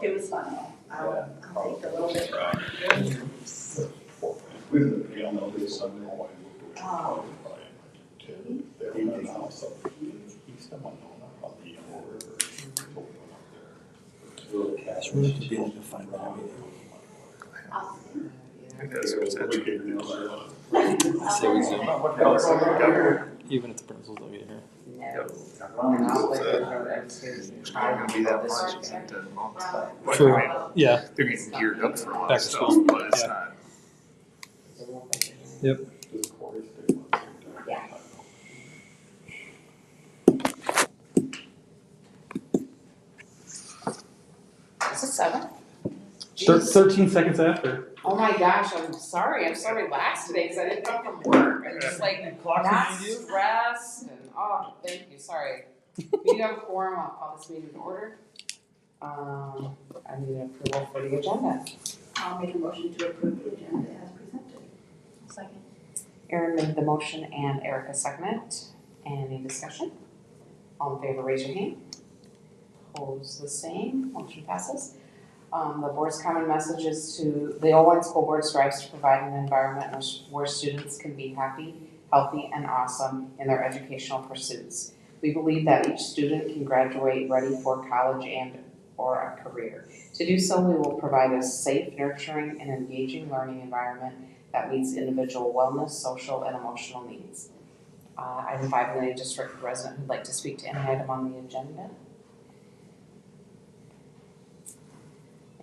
It was fun though. I'll take a little bit. It's really to be like a 5-minute meeting. I say we zoom. Even if the principals don't get here. It's not gonna be that much in 10 months. But True. I mean, Yeah. they're getting geared up for a lot Back of to stuff, school. but it's Yeah. not. Yep. Yeah. Is it 7? 13 seconds after. Oh my gosh, I'm sorry. I'm so relaxed today because I didn't come from work. I'm just like not stressed and thank you. Sorry. We do have a quorum. I'll call this meeting to order. I need an approval for the agenda. I'll make a motion to approve the agenda as presented. Second. Erin made the motion and Erica seconded. Any discussion? All in favor, raise your hand. Opposed, the same. Motion passes. The board's common message is to the Owens School Board strives to provide an environment where students can be happy, healthy, and awesome in their educational pursuits. We believe that each student can graduate ready for college or a career. To do so, we will provide a safe, nurturing, and engaging learning environment that meets individual wellness, social, and emotional needs. Item 5, any district resident who'd like to speak to any item on the agenda?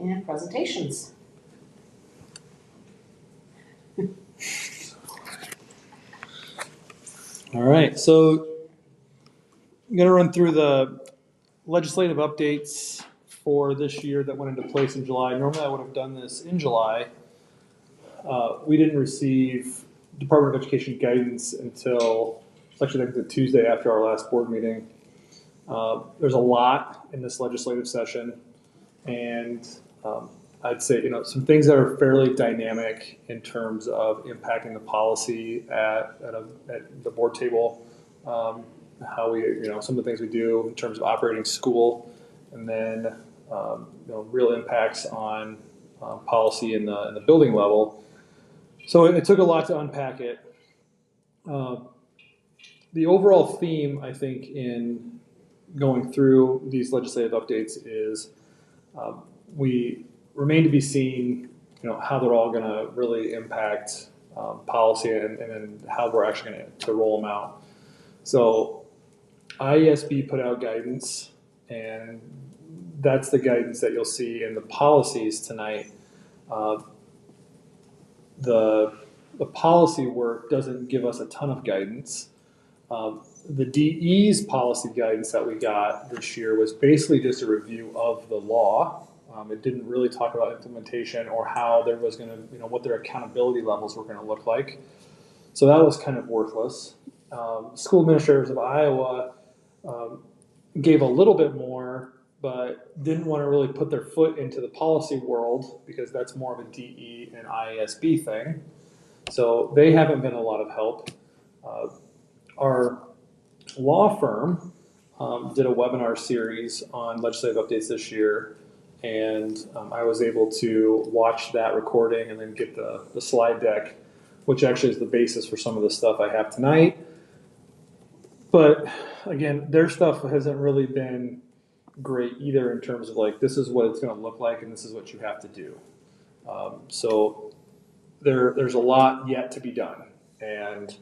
And presentations. All right, so I'm going to run through the legislative updates for this year that went into place in July. Normally I would have done this in July. We didn't receive Department of Education guidance until, it's actually like the Tuesday after our last board meeting. There's a lot in this legislative session, and I'd say, some things that are fairly dynamic in terms of impacting the policy at the board table, how we, some of the things we do in terms of operating school, and then, real impacts on policy in the building level. So it took a lot to unpack it. The overall theme, I think, in going through these legislative updates is we remain to be seen, how they're all going to really impact policy and then how we're actually going to roll them out. So IESB put out guidance, and that's the guidance that you'll see in the policies tonight. The policy work doesn't give us a ton of guidance. The DE's policy guidance that we got this year was basically just a review of the law. It didn't really talk about implementation or how there was going to, what their accountability levels were going to look like. So that was kind of worthless. School administrators of Iowa gave a little bit more, but didn't want to really put their foot into the policy world because that's more of a DE and IASB thing. So they haven't been a lot of help. Our law firm did a webinar series on legislative updates this year, and I was able to watch that recording and then get the slide deck, which actually is the basis for some of the stuff I have tonight. But again, their stuff hasn't really been great either in terms of this is what it's going to look like and this is what you have to do. So there's a lot yet to be done. And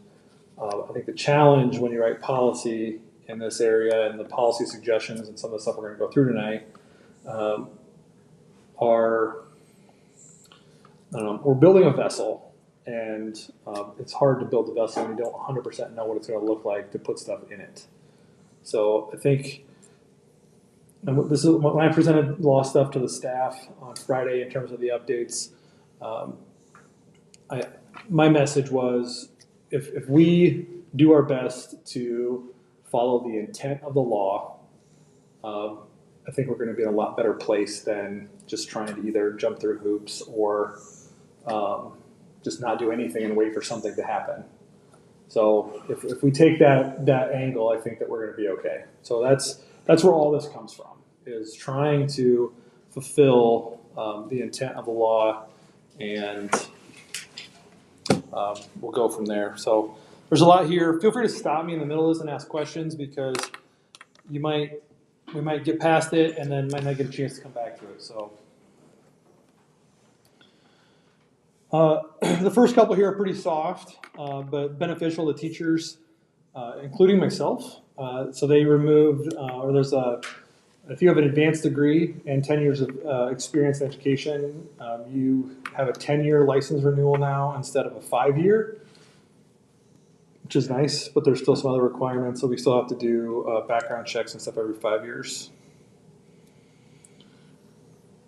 I think the challenge when you write policy in this area and the policy suggestions and some of the stuff we're going to go through tonight are, we're building a vessel, and it's hard to build a vessel when you don't 100% know what it's going to look like to put stuff in it. So I think, and this is when I presented law stuff to the staff on Friday in terms of the updates, my message was if we do our best to follow the intent of the law, I think we're going to be in a lot better place than just trying to either jump through hoops or just not do anything and wait for something to happen. So if we take that angle, I think that we're going to be okay. So that's where all this comes from, is trying to fulfill the intent of the law, and we'll go from there. So there's a lot here. Feel free to stop me in the middle of this and ask questions, because we might get past it and then might not get a chance to come back to it. So the first couple here are pretty soft, but beneficial to teachers, including myself. So they removed, or there's if you have an advanced degree and 10 years of experience in education, you have a 10-year license renewal now instead of a 5-year, which is nice, but there's still some other requirements. So we still have to do background checks and stuff every 5 years.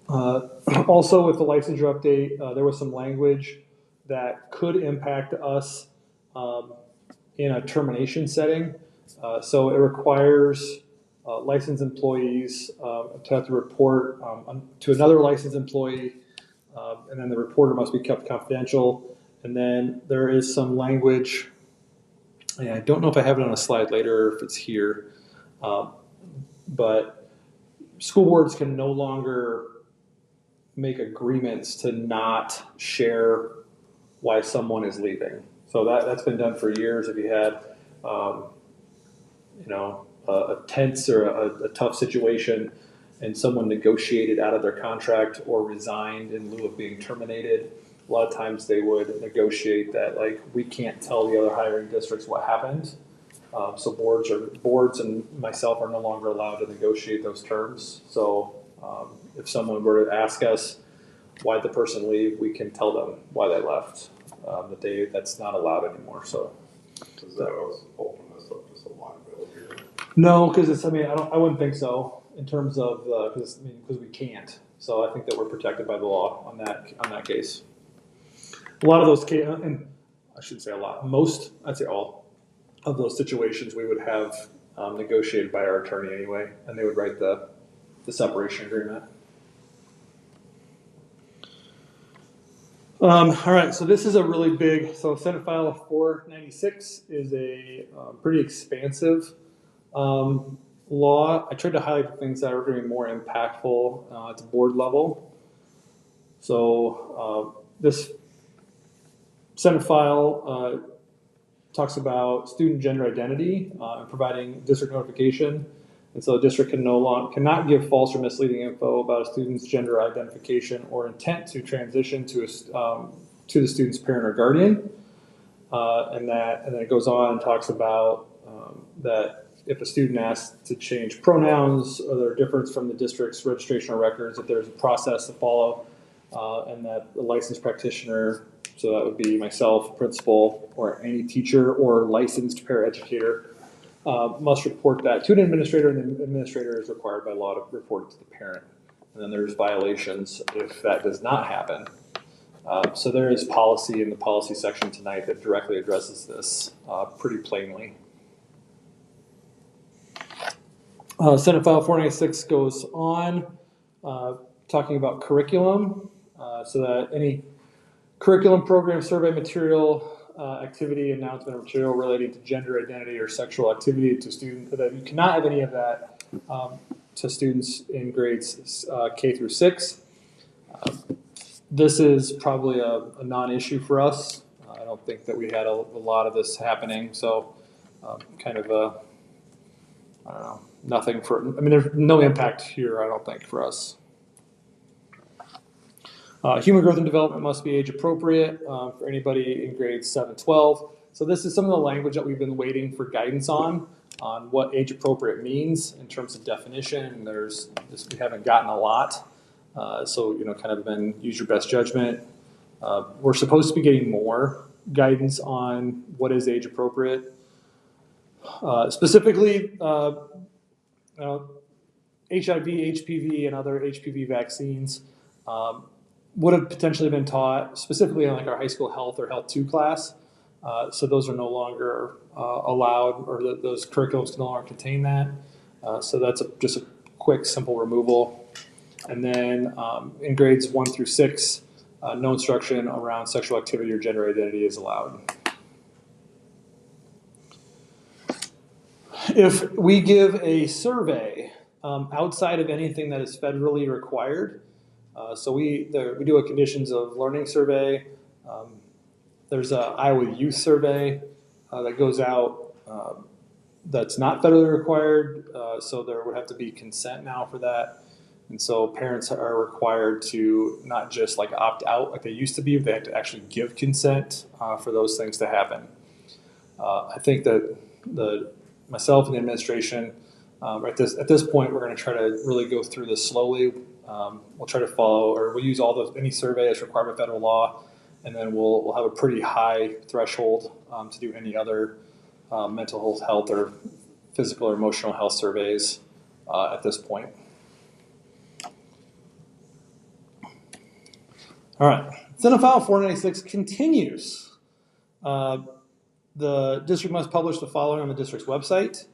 Also, with the licensure update, there was some language that could impact us in a termination setting. So it requires licensed employees to have to report to another licensed employee, and then the reporter must be kept confidential. And then there is some language, and I don't know if I have it on a slide later or if it's here, but school boards can no longer make agreements to not share why someone is leaving. So that's been done for years. If you had, a tense or a tough situation and someone negotiated out of their contract or resigned in lieu of being terminated, a lot of times they would negotiate that, like, we can't tell the other hiring districts what happened. So boards and myself are no longer allowed to negotiate those terms. So if someone were to ask us why the person leave, we can tell them why they left. That's not allowed anymore. So Does that also open this up to some liability? no, because I wouldn't think so in terms of because we can't. So I think that we're protected by the law on that case. A lot of those cases, and I shouldn't say a lot, I'd say all of those situations we would have negotiated by our attorney anyway, and they would write the separation agreement. All right, so this is a really big, so Senate File 496 is a pretty expansive law. I tried to highlight the things that are going to be more impactful at the board level. So this Senate File talks about student gender identity and providing district notification. And so the district cannot give false or misleading info about a student's gender identification or intent to transition to the student's parent or guardian. And then it goes on and talks about that if a student asks to change pronouns or their difference from the district's registration or records, that there's a process to follow, and that the licensed practitioner, so that would be myself, principal, or any teacher or licensed paraeducator, must report that to an administrator, and the administrator is required by law to report it to the parent. And then there's violations if that does not happen. So there is policy in the policy section tonight that directly addresses this pretty plainly. Senate File 496 goes on talking about curriculum, so that any curriculum, program, survey material, activity, announcement, or material relating to gender identity or sexual activity to students, that you cannot have any of that to students in grades K through 6. This is probably a non-issue for us. I don't think that we had a lot of this happening, so kind of I don't know, nothing there's no impact here, I don't think, for us. Human growth and development must be age appropriate for anybody in grades 7-12. So this is some of the language that we've been waiting for guidance on what age appropriate means in terms of definition. We haven't gotten a lot. So, kind of been use your best judgment. We're supposed to be getting more guidance on what is age appropriate. Specifically, HIV, HPV, and other HPV vaccines would have potentially been taught specifically in our high school health or health 2 class. So those are no longer allowed, or those curriculums can no longer contain that. So that's just a quick, simple removal. And then in grades 1 through 6, no instruction around sexual activity or gender identity is allowed. If we give a survey outside of anything that is federally required. So we do a conditions of learning survey. There's a Iowa Youth Survey that goes out that's not federally required, so there would have to be consent now for that. And so parents are required to not just like opt out like they used to be, but they have to actually give consent for those things to happen. I think that myself and the administration, at this point, we're going to try to really go through this slowly. We'll try to follow, or we'll use any survey as required by federal law, and then we'll have a pretty high threshold to do any other mental health or physical or emotional health surveys at this point. All right, Senate File 496 continues. The district must publish the following on the district's website.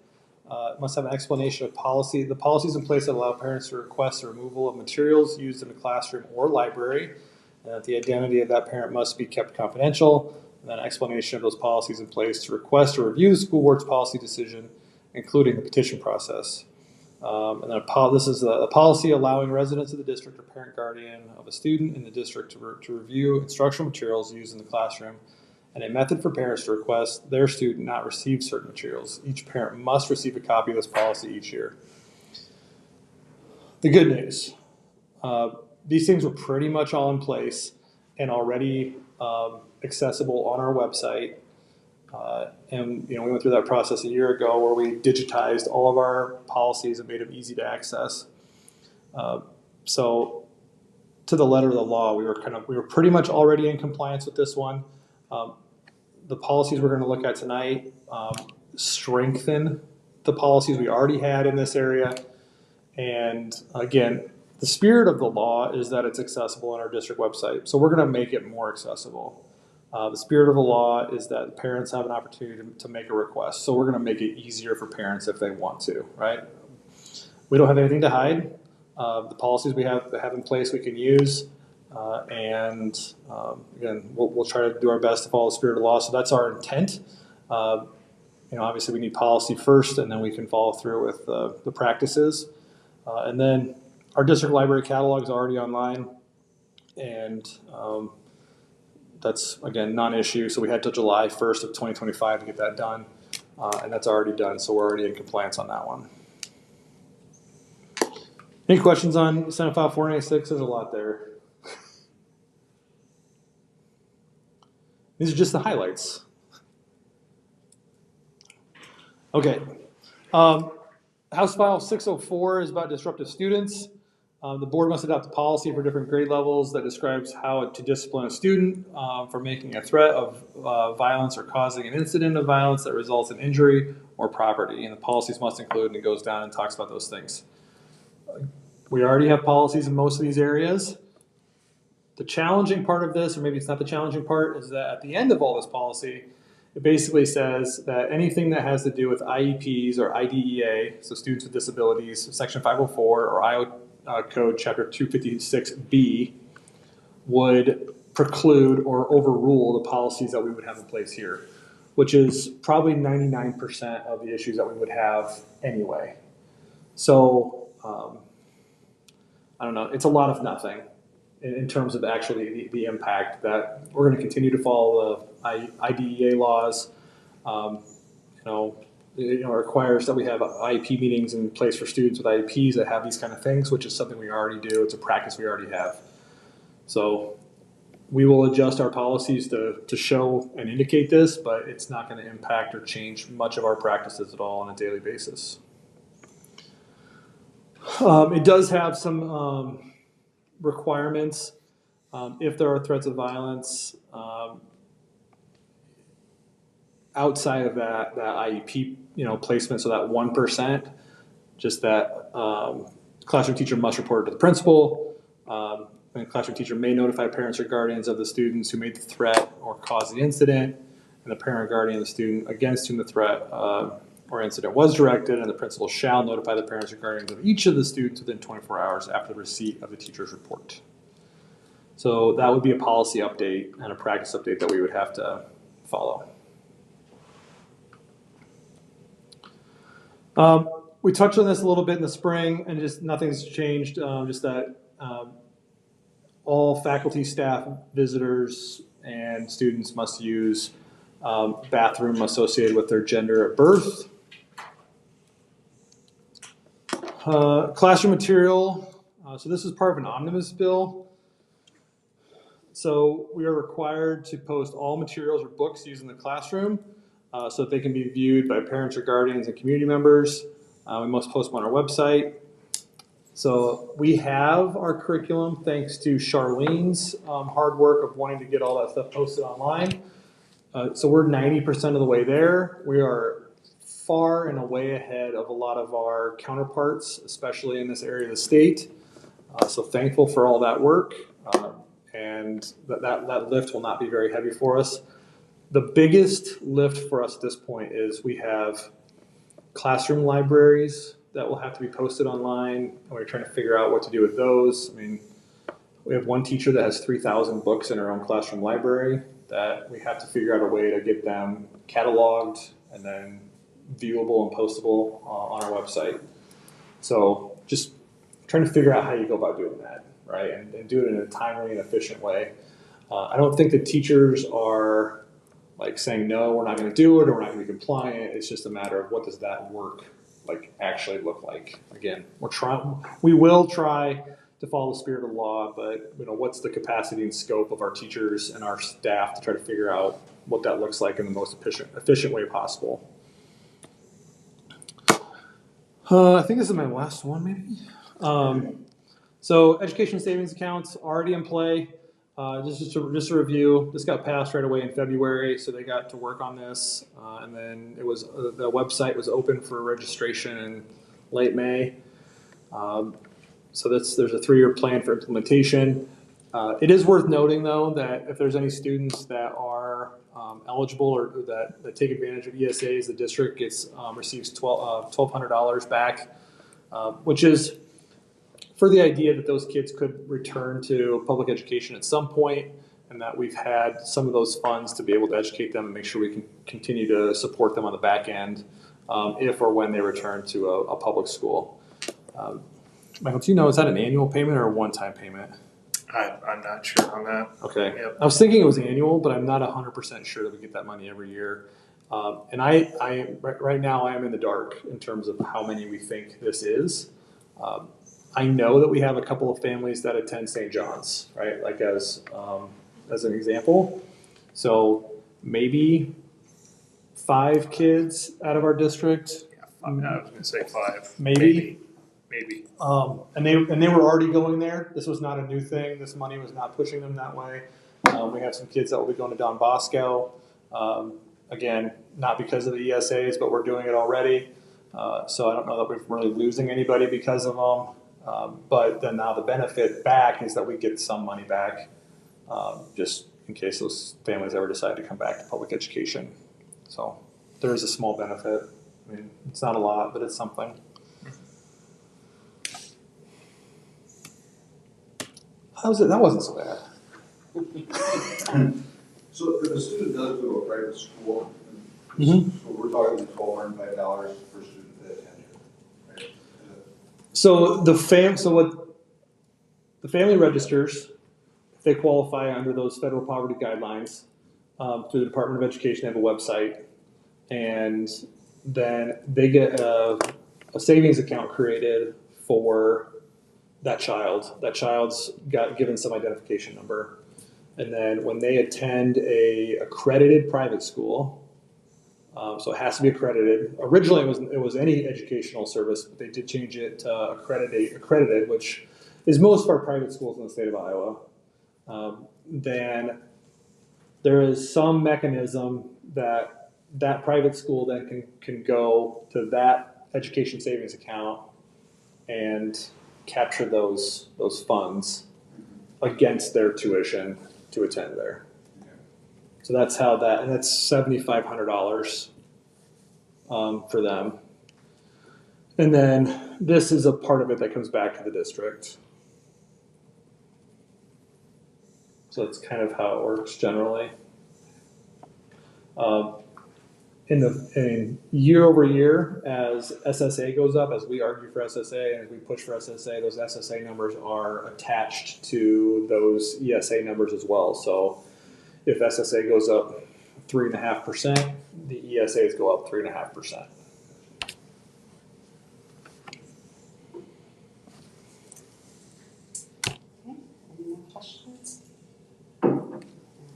It must have an explanation of policy. The policies in place that allow parents to request the removal of materials used in the classroom or library, and that the identity of that parent must be kept confidential, and then an explanation of those policies in place to request or review the school board's policy decision, including the petition process. And then this is a policy allowing residents of the district or parent guardian of a student in the district to review instructional materials used in the classroom, and a method for parents to request their student not receive certain materials. Each parent must receive a copy of this policy each year. The good news, these things were pretty much all in place and already accessible on our website. And we went through that process a year ago where we digitized all of our policies and made them easy to access. So to the letter of the law, we were pretty much already in compliance with this one. The policies we're going to look at tonight strengthen the policies we already had in this area. And again, the spirit of the law is that it's accessible on our district website. So we're going to make it more accessible. The spirit of the law is that parents have an opportunity to make a request. So we're going to make it easier for parents if they want to, right? We don't have anything to hide. The policies we have in place we can use. Again, we'll try to do our best to follow the spirit of the law. So that's our intent. Obviously we need policy first, and then we can follow through with the practices. And then our district library catalog is already online, and that's, again, non-issue. So we had till July 1st of 2025 to get that done, and that's already done. So we're already in compliance on that one. Any questions on Senate File 496? There's a lot there. These are just the highlights. Okay. House File 604 is about disruptive students. The board must adopt a policy for different grade levels that describes how to discipline a student for making a threat of violence or causing an incident of violence that results in injury or property. And the policies must include, and it goes down and talks about those things. We already have policies in most of these areas. The challenging part of this, or maybe it's not the challenging part, is that at the end of all this policy, it basically says that anything that has to do with IEPs or IDEA, so students with disabilities, Section 504 or Iowa Code Chapter 256B, would preclude or overrule the policies that we would have in place here, which is probably 99% of the issues that we would have anyway. So, I don't know, it's a lot of nothing in terms of actually the impact that we're going to continue to follow the IDEA laws. It requires that we have IEP meetings in place for students with IEPs that have these kind of things, which is something we already do. It's a practice we already have. So we will adjust our policies to show and indicate this, but it's not going to impact or change much of our practices at all on a daily basis. It does have some requirements if there are threats of violence outside of that IEP placement. So that 1%, just that classroom teacher must report it to the principal. And classroom teacher may notify parents or guardians of the students who made the threat or caused the incident, and the parent or guardian of the student against whom the threat or incident was directed, and the principal shall notify the parents or guardians of each of the students within 24 hours after the receipt of the teacher's report. So that would be a policy update and a practice update that we would have to follow. we touched on this a little bit in the spring, and just nothing's changed. Just that all faculty, staff, visitors, and students must use bathroom associated with their gender at birth. Classroom material. So this is part of an omnibus bill. So we are required to post all materials or books used in the classroom so that they can be viewed by parents or guardians and community members. We must post them on our website. So we have our curriculum thanks to Charlene's hard work of wanting to get all that stuff posted online. So we're 90% of the way there. We are far and away ahead of a lot of our counterparts, especially in this area of the state. So thankful for all that work. And that lift will not be very heavy for us. The biggest lift for us at this point is we have classroom libraries that will have to be posted online, and we're trying to figure out what to do with those. I mean, we have one teacher that has 3,000 books in her own classroom library that we have to figure out a way to get them cataloged and then viewable and postable on our website. So just trying to figure out how you go about doing that, right? And do it in a timely and efficient way. I don't think the teachers are like saying, no, we're not going to do it, or we're not going to be compliant. It's just a matter of what does that work like actually look like. Again, we will try to follow the spirit of the law, but what's the capacity and scope of our teachers and our staff to try to figure out what that looks like in the most efficient way possible. I think this is my last one, maybe. So education savings accounts already in play. Just a review. This got passed right away in February, so they got to work on this, and then it was the website was open for registration in late May. So there's a 3-year plan for implementation. It is worth noting, though, that if there's any students that are eligible or that take advantage of ESAs, the district receives $1,200 back, which is for the idea that those kids could return to public education at some point, and that we've had some of those funds to be able to educate them and make sure we can continue to support them on the back end if or when they return to a public school. Michael, do you know, is that an annual payment or a one-time payment? I'm not sure on that. Okay. Yep. I was thinking it was annual, but I'm not 100% sure that we get that money every year. And right now I am in the dark in terms of how many we think this is. I know that we have a couple of families that attend St. John's, right? Like as an example. So maybe 5 kids out of our district. Yeah, I was going to say 5. Maybe. Maybe. And they were already going there. This was not a new thing. This money was not pushing them that way. We have some kids that will be going to Don Bosco. Again, not because of the ESAs, but we're doing it already. So I don't know that we're really losing anybody because of them. But then now the benefit back is that we get some money back just in case those families ever decide to come back to public education. So there is a small benefit. I mean, it's not a lot, but it's something. How's it? That wasn't so bad. So if a student does go to a private school, Mm-hmm. so we're talking $1,205 per student to attend, right? So what the family registers, if they qualify under those federal poverty guidelines through the Department of Education, they have a website, and then they get a savings account created for that child. That child's got given some identification number, and then when they attend a accredited private school. So it has to be accredited. Originally, it was any educational service, but they did change it to accredited, which is most of our private schools in the state of Iowa. Then there is some mechanism that private school then can go to that education savings account and capture those funds against their tuition to attend there. So that's how that, and that's $7,500 for them. And then this is a part of it that comes back to the district. So that's kind of how it works generally. in year over year, as SSA goes up, as we argue for SSA and as we push for SSA, those SSA numbers are attached to those ESA numbers as well. So if SSA goes up 3.5%, the ESAs go up 3.5%. Any more questions? All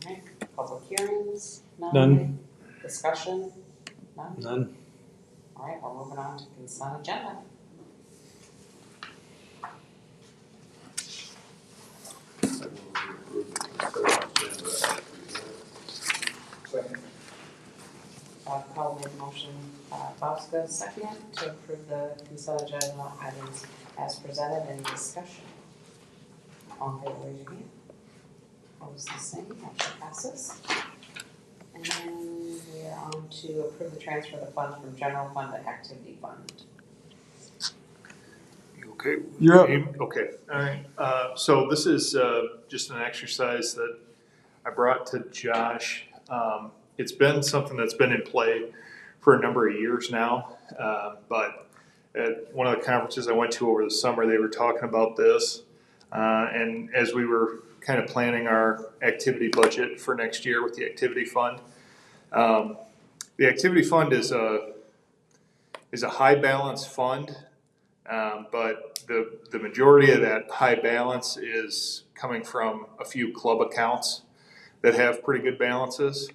right, public hearings? None. Discussion? None? None. All right, we're moving on to consent agenda. Carl made the motion, Fausta second, to approve the consent agenda items as presented in discussion. All in favor, raise your hand. Opposed, the same, motion passes. And then we are on to approve the transfer of the funds from general fund to activity fund. Okay. You're up. Okay, all right. So this is just an exercise that I brought to Josh. It's been something that's been in play for a number of years now. But at one of the conferences I went to over the summer, they were talking about this. And as we were kind of planning our activity budget for next year with the activity fund, the activity fund is a high balance fund. But the majority of that high balance is coming from a few club accounts that have pretty good balances.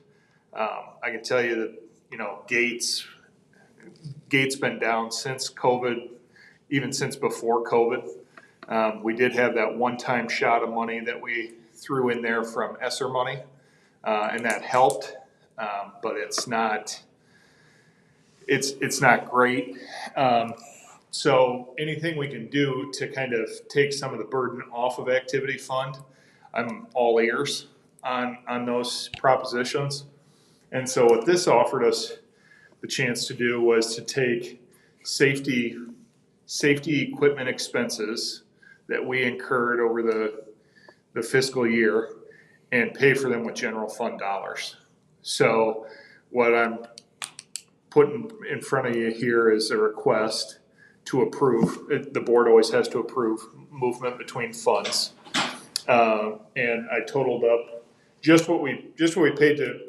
I can tell you that, you know, Gates been down since COVID, even since before COVID. We did have that one-time shot of money that we threw in there from ESSER money, and that helped, but it's not great. So anything we can do to kind of take some of the burden off of activity fund, I'm all ears on those propositions. And so what this offered us the chance to do was to take safety equipment expenses that we incurred over the fiscal year and pay for them with general fund dollars. So what I'm putting in front of you here is a request to approve. The board always has to approve movement between funds. And I totaled up just what we paid to,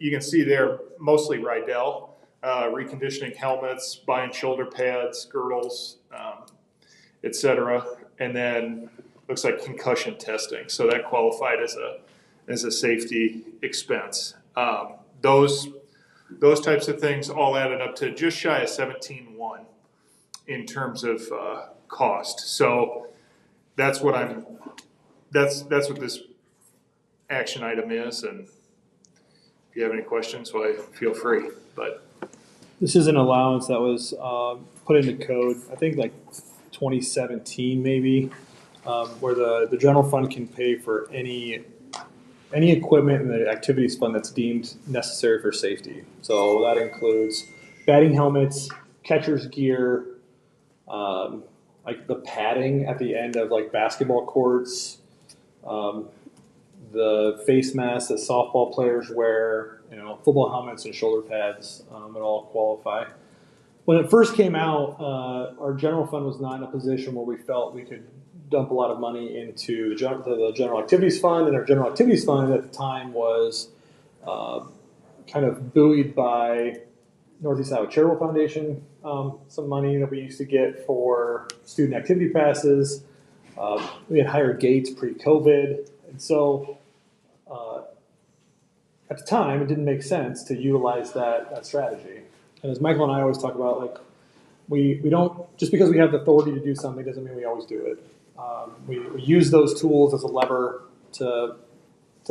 you can see there, mostly Rydell, reconditioning helmets, buying shoulder pads, girdles, etc. And then looks like concussion testing. So that qualified as a safety expense. Those types of things all added up to just shy of 17.1 in terms of cost. So that's what what this action item is, and if you have any questions, well, feel free. But This is an allowance that was put into code, I think like 2017 maybe, where the general fund can pay for any equipment in the activities fund that's deemed necessary for safety. So that includes batting helmets, catcher's gear, like the padding at the end of like basketball courts, the face masks that softball players wear, you know, football helmets and shoulder pads, it all qualify. When it first came out, our general fund was not in a position where we felt we could dump a lot of money into the general activities fund, and our general activities fund at the time was kind of buoyed by Northeast Iowa Charitable Foundation, some money that we used to get for student activity passes. We had hired Gates pre-COVID, and so at the time it didn't make sense to utilize that strategy. And as Michael and I always talk about, like we don't, just because we have the authority to do something doesn't mean we always do it. We use those tools as a lever to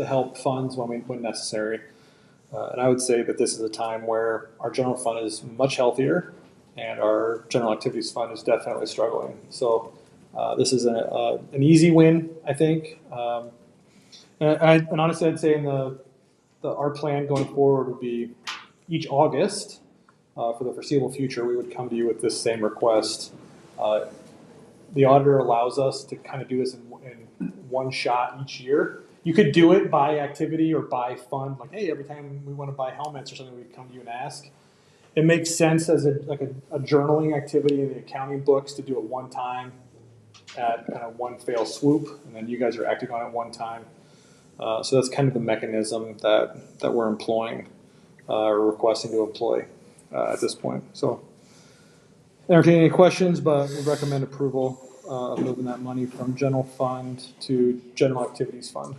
help funds when necessary. And I would say that this is a time where our general fund is much healthier and our general activities fund is definitely struggling. So this is an easy win, I think. And honestly, I'd say our plan going forward would be each August, for the foreseeable future, we would come to you with this same request. The auditor allows us to kind of do this in one shot each year. You could do it by activity or by fund, like, hey, every time we want to buy helmets or something, we'd come to you and ask. It makes sense as a journaling activity in the accounting books to do it one time at kind of one fell swoop, and then you guys are acting on it one time. So that's kind of the mechanism that we're employing or requesting to employ at this point. So entertain any questions, but we recommend approval of moving that money from general fund to general activities fund.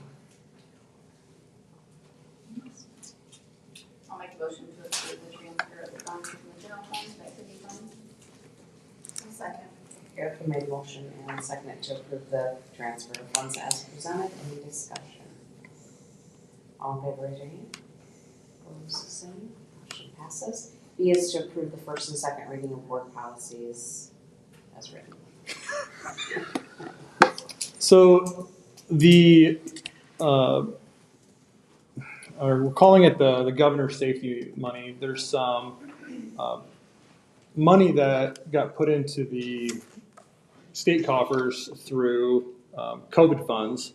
I'll make a motion to approve the transfer of the funds from the general fund to activity fund. Second. Erica made a motion and seconded to approve the transfer of funds as presented. Any discussion? All in favor, raise your hand. Opposed, the same. Motion passes. B is to approve the first and second reading of board policies as written. So the we're calling it the governor's safety money. There's some money that got put into the state coffers through COVID funds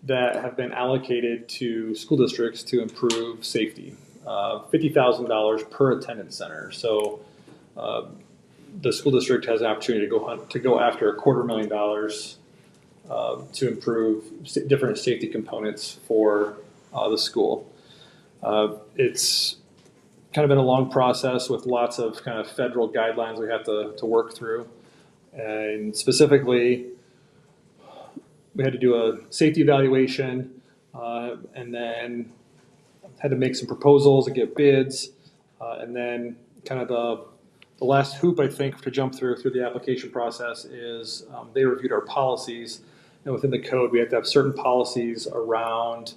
that have been allocated to school districts to improve safety. $50,000 per attendance center. So the school district has an opportunity to go after $250,000 to improve different safety components for the school. It's kind of been a long process with lots of kind of federal guidelines we have to work through. And specifically, we had to do a safety evaluation and then had to make some proposals and get bids. And then kind of the last hoop, I think, to jump through the application process is they reviewed our policies. And within the code, we have to have certain policies around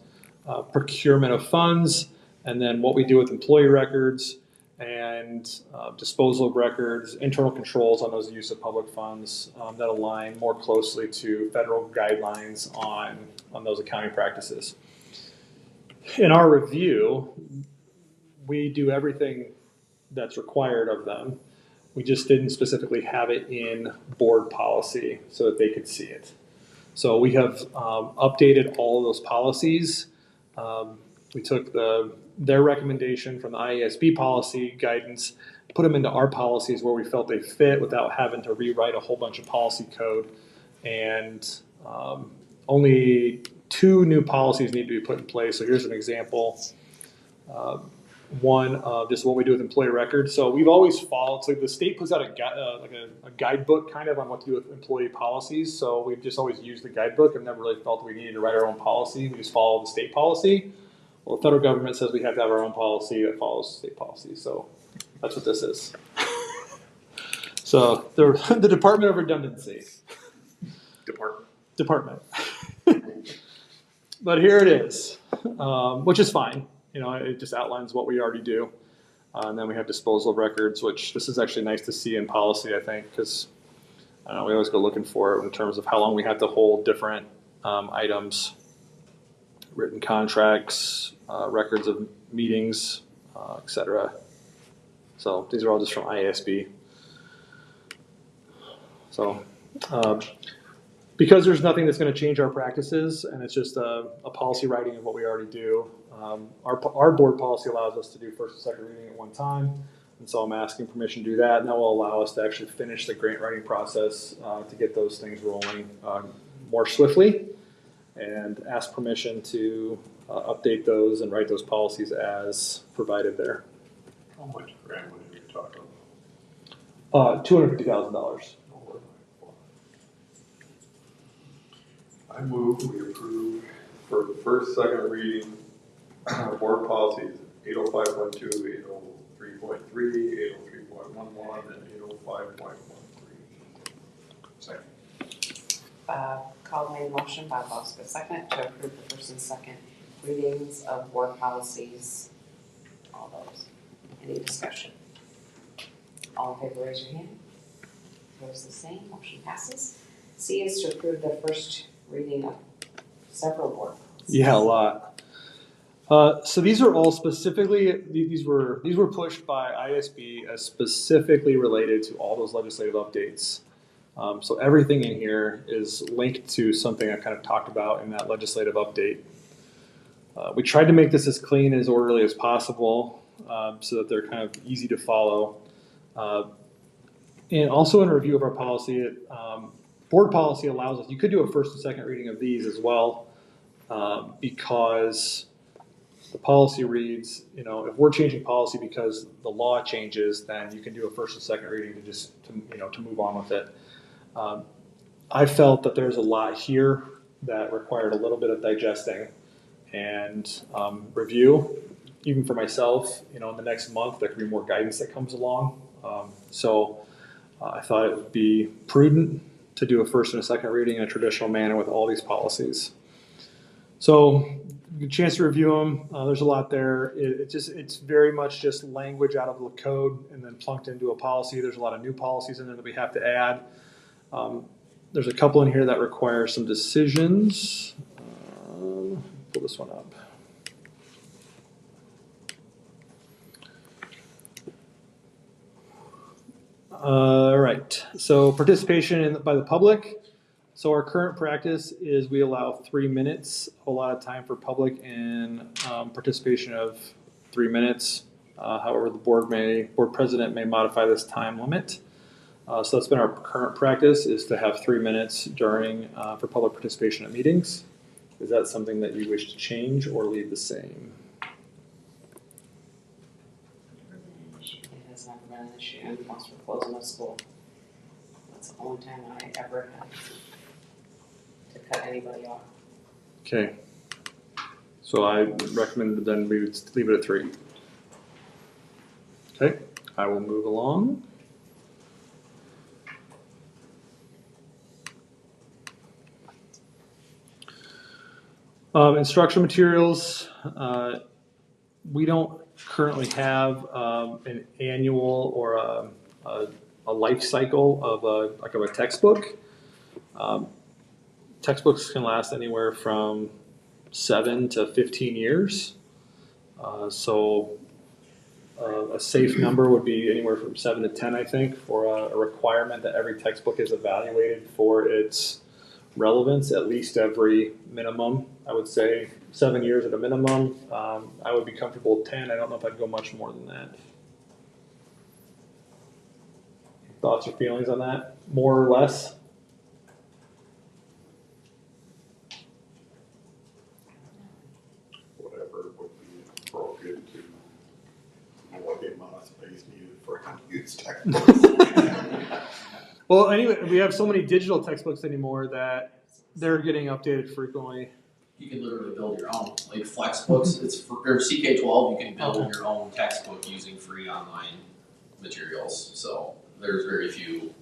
procurement of funds, and then what we do with employee records and disposal of records, internal controls on those use of public funds that align more closely to federal guidelines on those accounting practices. In our review, we do everything that's required of them. We just didn't specifically have it in board policy so that they could see it. So we have updated all of those policies. We took their recommendation from the IASB policy guidance, put them into our policies where we felt they fit without having to rewrite a whole bunch of policy code. And only 2 new policies need to be put in place. So here's an example. One of just what we do with employee records. So we've always followed, so the state puts out a guidebook kind of on what to do with employee policies. So we've just always used the guidebook. I've never really felt we needed to write our own policy. We just follow the state policy. Well, the federal government says we have to have our own policy that follows state policy. So that's what this is. So the Department of Redundancy. Department. But here it is, which is fine. You know, it just outlines what we already do. And then we have disposal of records, which this is actually nice to see in policy, I think, because we always go looking for it in terms of how long we have to hold different items, written contracts, records of meetings, etc. So these are all just from IASB. So because there's nothing that's going to change our practices, and it's just a policy writing of what we already do, our board policy allows us to do first and second reading at one time, and so I'm asking permission to do that, and that will allow us to actually finish the grant writing process to get those things rolling more swiftly, and ask permission to update those and write those policies as provided there. How much grant would you talking about? $250,000. I move we approve for the first, second reading, board policies 805.12, 803.3, 803.11, and 805.13. Second. Bob Call made a motion, Bob Foster second, to approve the first and second readings of board policies. All those. Any discussion? All in favor, raise your hand. Opposed, the same. Motion passes. C is to approve the first reading of several board policies. Yeah, a lot. So these are all specifically, these were pushed by ISB as specifically related to all those legislative updates. So everything in here is linked to something I kind of talked about in that legislative update. We tried to make this as clean and as orderly as possible. so that they're kind of easy to follow. And also in a review of our policy, board policy allows us, you could do a first and second reading of these as well, because the policy reads, if we're changing policy because the law changes, then you can do a first and second reading to move on with it. I felt that there's a lot here that required a little bit of digesting and review. Even for myself, in the next month, there could be more guidance that comes along. So I thought it would be prudent to do a first and a second reading in a traditional manner with all these policies. So a chance to review them. There's a lot there. It's very much just language out of the code and then plunked into a policy. There's a lot of new policies in there that we have to add. There's a couple in here that require some decisions. Pull this one up. All right, so participation by the public. So our current practice is we allow 3 minutes, a lot of time for public and participation of 3 minutes. However, the board president may modify this time limit. So that's been our current practice, is to have 3 minutes for public participation at meetings. Is that something that you wish to change or leave the same? It has never been an issue once we're closing the school. That's the only time I ever had to cut anybody off. Okay. So I recommend then we would leave it at 3. Okay, I will move along. Instructional materials, we don't currently have an annual or a life cycle of a textbook. Textbooks can last anywhere from 7 to 15 years. So a safe number would be anywhere from 7 to 10, I think, for a requirement that every textbook is evaluated for its relevance, at least every minimum. I would say 7 years at a minimum. I would be comfortable with 10. I don't know if I'd go much more than that. Thoughts or feelings on that? More or less? Whatever would be appropriate to what the amount of space needed for unused textbooks. Well, anyway, we have so many digital textbooks anymore that they're getting updated frequently. You can literally build your own, like Flexbooks, or CK12, you can build your own textbook using free online materials. So there's very few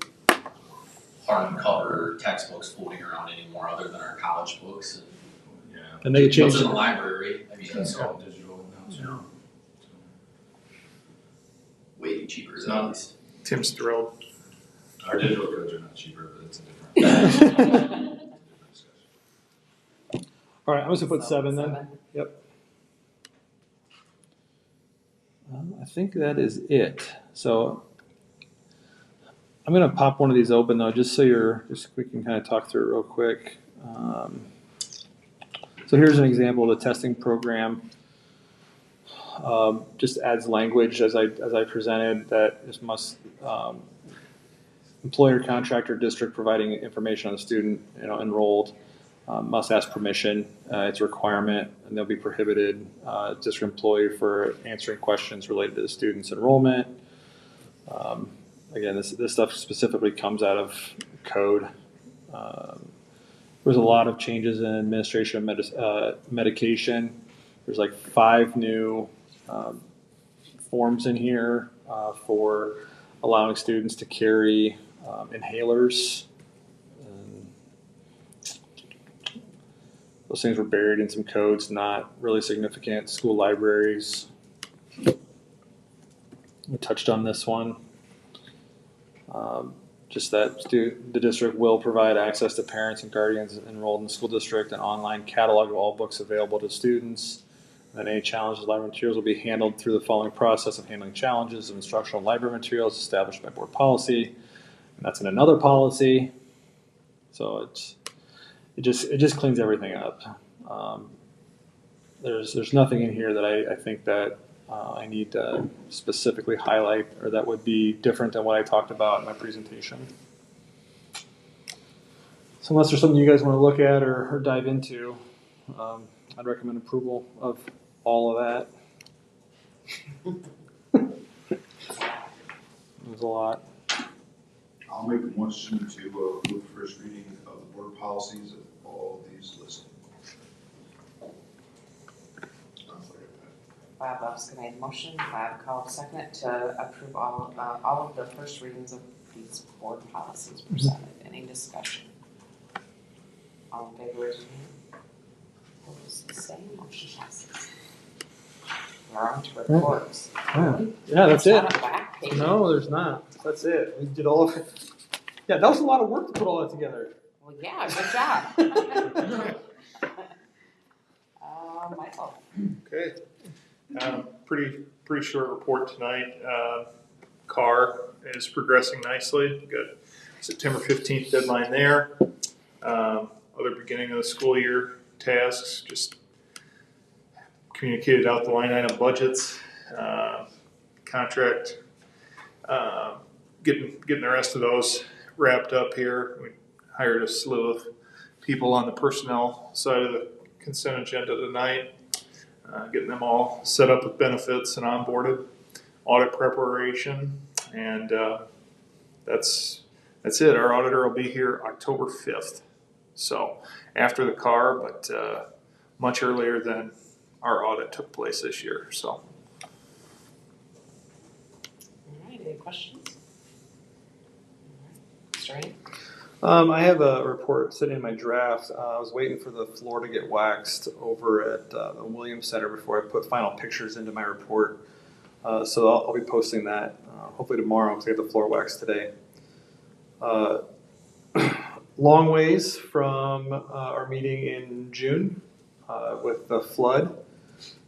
hardcover textbooks floating around anymore other than our college books. And they change Those in the library, I mean, so digital now, you know, way cheaper at least. Tim's thrilled. Our digital goods are not cheaper, but it's a different discussion. All right, I'm just gonna put 7 then. 7. Yep. I think that is it. So I'm gonna pop one of these open though, just so we can kind of talk through it real quick. So here's an example of the testing program. Just adds language as I presented that this must employer, contractor, district providing information on the student enrolled. Must ask permission. It's a requirement, and they'll be prohibited. District employee for answering questions related to the student's enrollment. Again, this stuff specifically comes out of code. There's a lot of changes in administration of medication. There's like 5 new forms in here for allowing students to carry inhalers. Those things were buried in some codes, not really significant. School libraries. We touched on this one. Just that the district will provide access to parents and guardians enrolled in the school district, an online catalog of all books available to students. And then any challenges to library materials will be handled through the following process of handling challenges of instructional library materials established by board policy. And that's in another policy. So it just cleans everything up. There's nothing in here that I think that I need to specifically highlight, or that would be different than what I talked about in my presentation. So unless there's something you guys want to look at or dive into, I'd recommend approval of all of that. It was a lot. I'll make a motion to approve first reading of the board policies of all of these listed. I'll second that. Bob Buska made the motion, Bob called second to approve all of the first readings of these board policies presented. Any discussion? All in favor, raise your hand. Opposed, the same, motion passes. We're on to reports. Yeah, that's it. Not on the back page. No, there's not. That's it. We did all of it. Yeah, that was a lot of work to put all that together. Well, yeah, good job. Michael. Okay. Pretty short report tonight. CAR is progressing nicely. We've got September 15th deadline there. Other beginning of the school year tasks, just communicated out the line item budgets, contract, getting the rest of those wrapped up here. We hired a slew of people on the personnel side of the consent agenda tonight, getting them all set up with benefits and onboarded, audit preparation, and that's it. Our auditor will be here October 5th. So after the CAR, but much earlier than our audit took place this year. So. All right, any questions? Mr. Rainey? I have a report sitting in my draft. I was waiting for the floor to get waxed over at the Williams Center before I put final pictures into my report. So I'll be posting that hopefully tomorrow because I have the floor waxed today. Long ways from our meeting in June with the flood.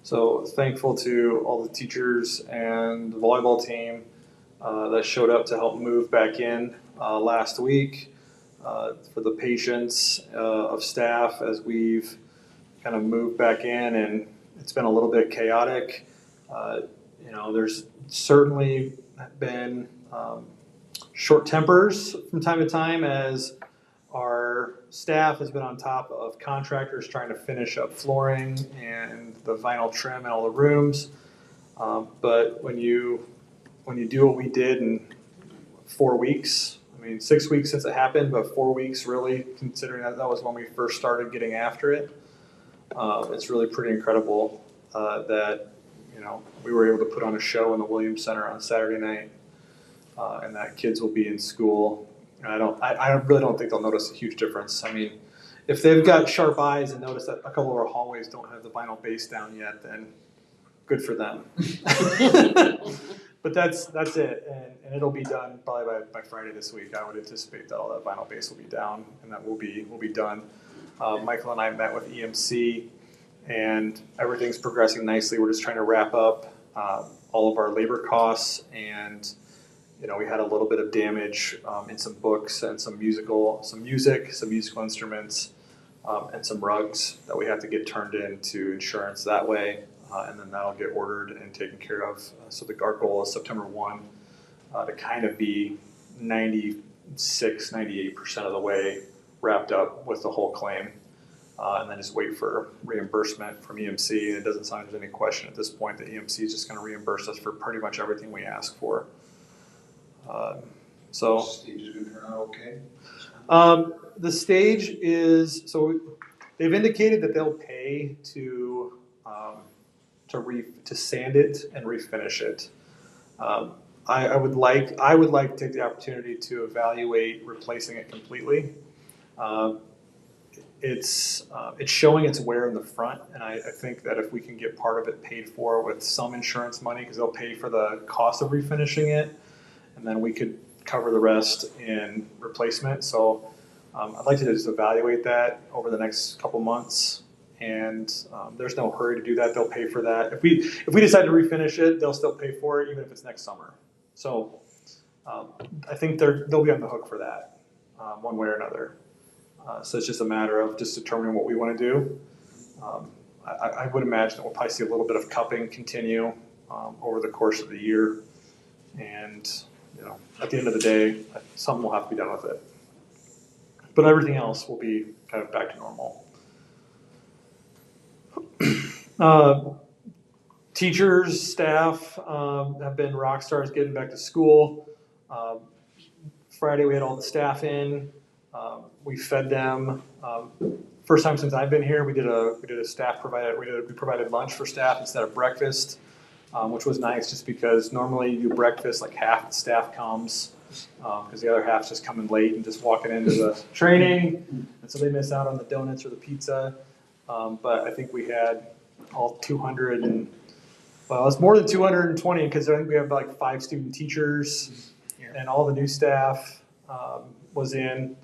So thankful to all the teachers and the volleyball team that showed up to help move back in last week. For the patience of staff as we've kind of moved back in, and it's been a little bit chaotic. There's certainly been short tempers from time to time as our staff has been on top of contractors trying to finish up flooring and the vinyl trim in all the rooms. But when you do what we did in 4 weeks, 6 weeks since it happened, but 4 weeks really, considering that was when we first started getting after it. It's really pretty incredible that we were able to put on a show in the Williams Center on Saturday night, and that kids will be in school. And I really don't think they'll notice a huge difference. If they've got sharp eyes and notice that a couple of our hallways don't have the vinyl base down yet, then good for them. But that's it, and it'll be done probably by Friday this week. I would anticipate that all that vinyl base will be down, and that will be done. Michael and I met with EMC, and everything's progressing nicely. We're just trying to wrap up all of our labor costs, and we had a little bit of damage in some books and some music, some musical instruments, and some rugs that we have to get turned into insurance that way. And then that'll get ordered and taken care of. So our goal is September 1 to kind of be 96, 98% of the way wrapped up with the whole claim. And then just wait for reimbursement from EMC. And it doesn't sound like there's any question at this point that EMC is just going to reimburse us for pretty much everything we ask for. The stage is going to turn out okay? The stage is, so they've indicated that they'll pay to sand it and refinish it. I would like to take the opportunity to evaluate replacing it completely. It's showing its wear in the front, and I think that if we can get part of it paid for with some insurance money, because they'll pay for the cost of refinishing it, and then we could cover the rest in replacement. So I'd like to just evaluate that over the next couple months. And there's no hurry to do that. They'll pay for that. If we decide to refinish it, they'll still pay for it, even if it's next summer. So I think they'll be on the hook for that, one way or another. So it's just a matter of just determining what we want to do. I would imagine that we'll probably see a little bit of cupping continue over the course of the year. And, you know, at the end of the day, something will have to be done with it. But everything else will be kind of back to normal. Teachers, staff have been rock stars getting back to school. Friday we had all the staff in. We fed them. First time since I've been here, we did a staff provided. We provided lunch for staff instead of breakfast, which was nice just because normally you do breakfast like half the staff comes because the other half's just coming late and just walking into the training, and so they miss out on the donuts or the pizza. But I think we had all 200 and well, it's more than 220 because I think we have like 5 student teachers and all the new staff was in.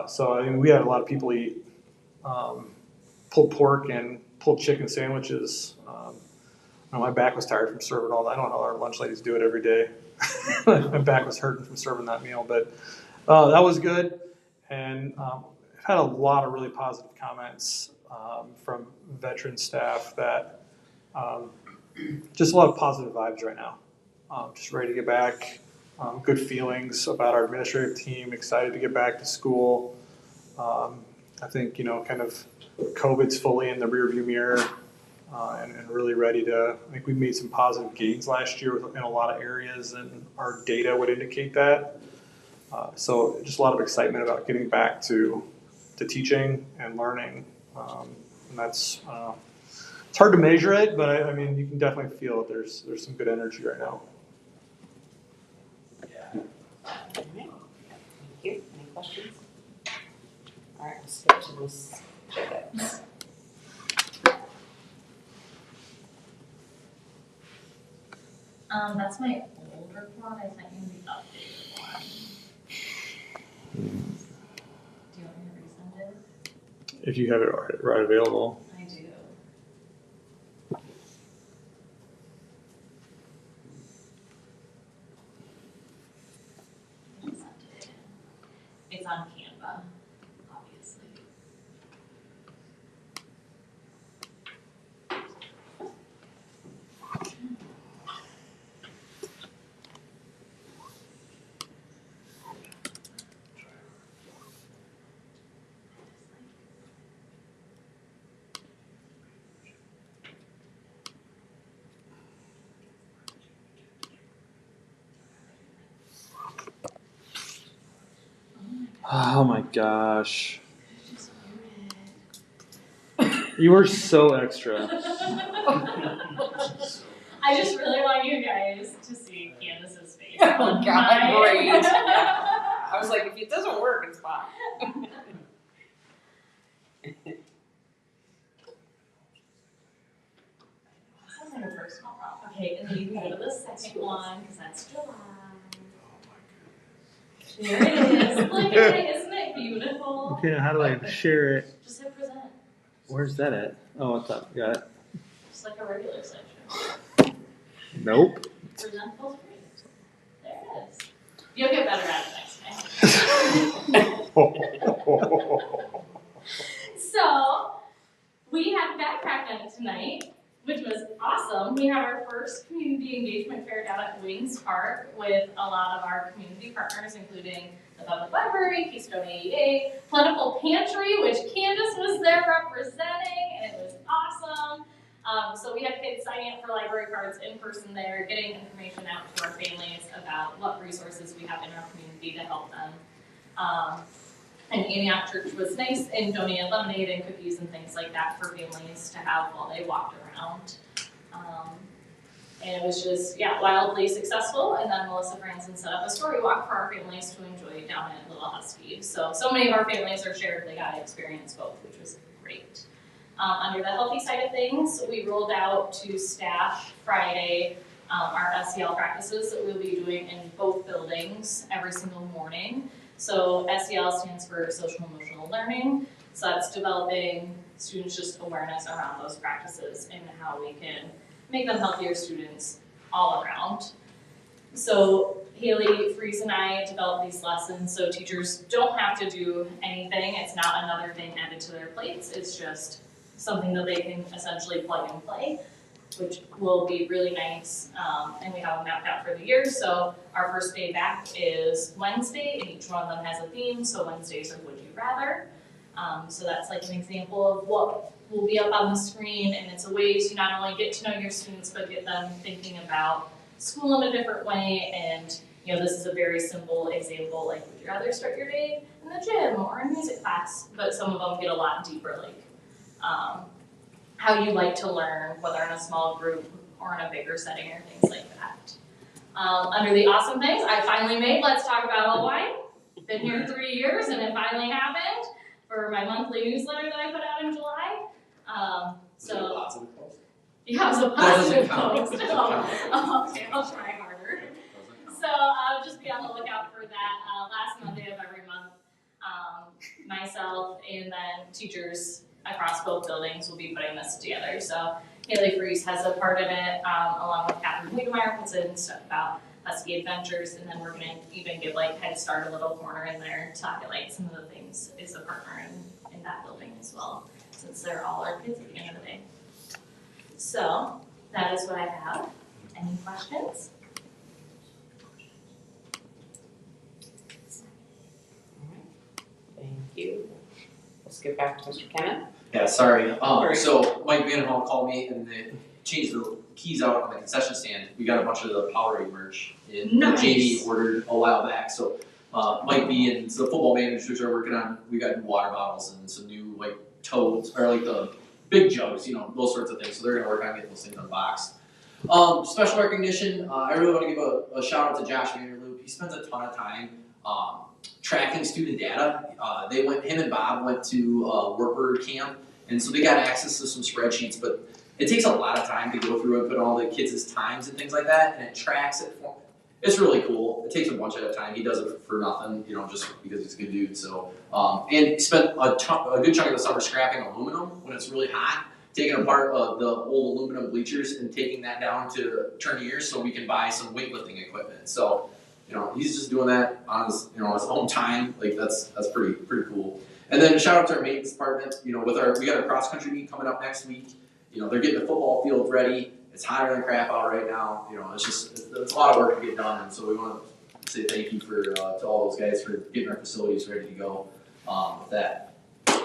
So I mean, we had a lot of people eat pulled pork and pulled chicken sandwiches. My back was tired from serving all that. I don't know how our lunch ladies do it every day. My back was hurting from serving that meal, but that was good. And I've had a lot of really positive comments from veteran staff that just a lot of positive vibes right now. Just ready to get back. Good feelings about our administrative team, excited to get back to school. I think, you know, kind of COVID's fully in the rearview mirror and really ready to, I think we made some positive gains last year in a lot of areas and our data would indicate that. So just a lot of excitement about getting back to teaching and learning. And that's, it's hard to measure it, but I mean, you can definitely feel it. There's some good energy right now. All right, thank you. Any questions? All right, let's skip to this. That's my old report, I sent you the updated one. Do you want me to resend it? If you have it right available. I do. I sent it in. It's on Canva, obviously. Oh my gosh. You were so extra. I just really want you guys to see Candace's face. Oh, on God, my- great. I was like, if it doesn't work, it's fine. Sounds like a personal problem. Okay, and then you can go to the second one, because that's July. There it is. Look at it, isn't it beautiful? Okay, now how do I share it? Just hit present, Where's that at? Oh, it's up. Got it. just like a regular section. Nope. Present full screen. There it is. You'll get better at it next time. So, we had backpack night tonight, which was awesome. We had our first community engagement fair down at Wings Park with a lot of our community partners, including the Public Library, Keystone AEA, Plentiful Pantry, which Candace was there representing, and it was awesome. So we had kids signing up for library cards in person there, getting information out to our families about what resources we have in our community to help them. And Antioch Church was nice and donated lemonade and cookies and things like that for families to have while they walked around. And it was just, wildly successful. And then Melissa Franson set up a story walk for our families to enjoy down at Little Husky. So many of our families are shared, they got to experience both, which was great. Under the healthy side of things, we rolled out to staff Friday our SEL practices that we'll be doing in both buildings every single morning. So SEL stands for social emotional learning. So that's developing students just awareness around those practices and how we can make them healthier students all around. So Haley, Freeze, and I developed these lessons so teachers don't have to do anything. It's not another thing added to their plates. It's just something that they can essentially plug and play. which will be really nice. And we have them mapped out for the year. So our first day back is Wednesday, and each one of them has a theme. So Wednesdays are Would You Rather. So that's like an example of what will be up on the screen, and it's a way to not only get to know your students, but get them thinking about school in a different way. And you know, this is a very simple example, like would you rather start your day in the gym or in music class? But some of them get a lot deeper, like how you like to learn, whether in a small group or in a bigger setting or things like that. Under the awesome things, I finally made Let's Talk About All Wine. Been here 3 years, and it finally happened for my monthly newsletter that I put out in July. So yeah, it was a positive post. Okay, I'll try harder. So just be on the lookout for that. Last Monday of every month, myself and then teachers across both buildings will be putting this together. So Haley Freeze has a part of it, along with Catherine Wiedemeyer, puts in stuff about Husky Adventures, and then we're going to even give like Head Start a little corner in there to highlight some of the things as a partner in that building as well, since they're all our kids at the end of the day. So that is what I have. Any questions? Thank you. Let's get back to Mr. Kenneth. Yeah, sorry. So Mike Vanderhall called me and they changed the keys out on the concession stand. We got a bunch of the Powerade merch in Nice. Jamie ordered a while back. So Mike B and the football managers are working on. We got new water bottles and some new like toads or like the big jugs, you know, those sorts of things. So they're gonna work on getting those things unboxed. Special recognition. I really want to give a shout out to Josh Vanderloop. He spends a ton of time tracking student data. Him and Bob went to Wartburg camp, and so they got access to some spreadsheets, but it takes a lot of time to go through and put all the kids' times and things like that, and it tracks it for. It's really cool. It takes a bunch of time. He does it for nothing, you know, just because he's a good dude. So, and he spent a good chunk of the summer scrapping aluminum when it's really hot, taking apart the old aluminum bleachers and taking that down to turn gears so we can buy some weightlifting equipment. So, you know, he's just doing that on his, you know, his own time. Like that's pretty cool. And then a shout out to our maintenance department. You know, we got a cross country meet coming up next week. You know, they're getting the football field ready. It's hotter than crap out right now. You know, it's a lot of work to get done, and so we want to say thank you to all those guys for getting our facilities ready to go with that.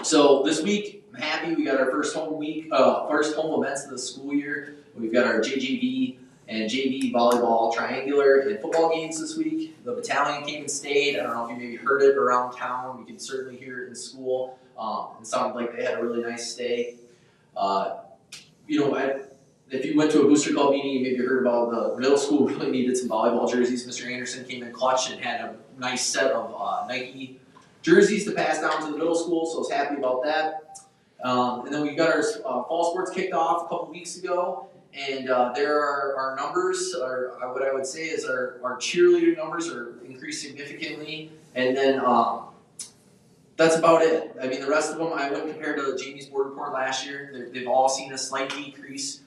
So this week, I'm happy we got our first home events of the school year. We've got our JJV and JV volleyball triangular and football games this week. The battalion came and stayed. I don't know if you maybe heard it around town. You can certainly hear it in school. It sounded like they had a really nice stay. You know, if you went to a booster club meeting, you maybe heard about the middle school really needed some volleyball jerseys. Mr. Anderson came in clutch and had a nice set of Nike jerseys to pass down to the middle school, so I was happy about that. And then we got our fall sports kicked off a couple weeks ago, and there are our numbers, what I would say is our cheerleader numbers are increased significantly, and then that's about it. I mean, the rest of them, I wouldn't compare to Jamie's board report last year. They've all seen a slight decrease.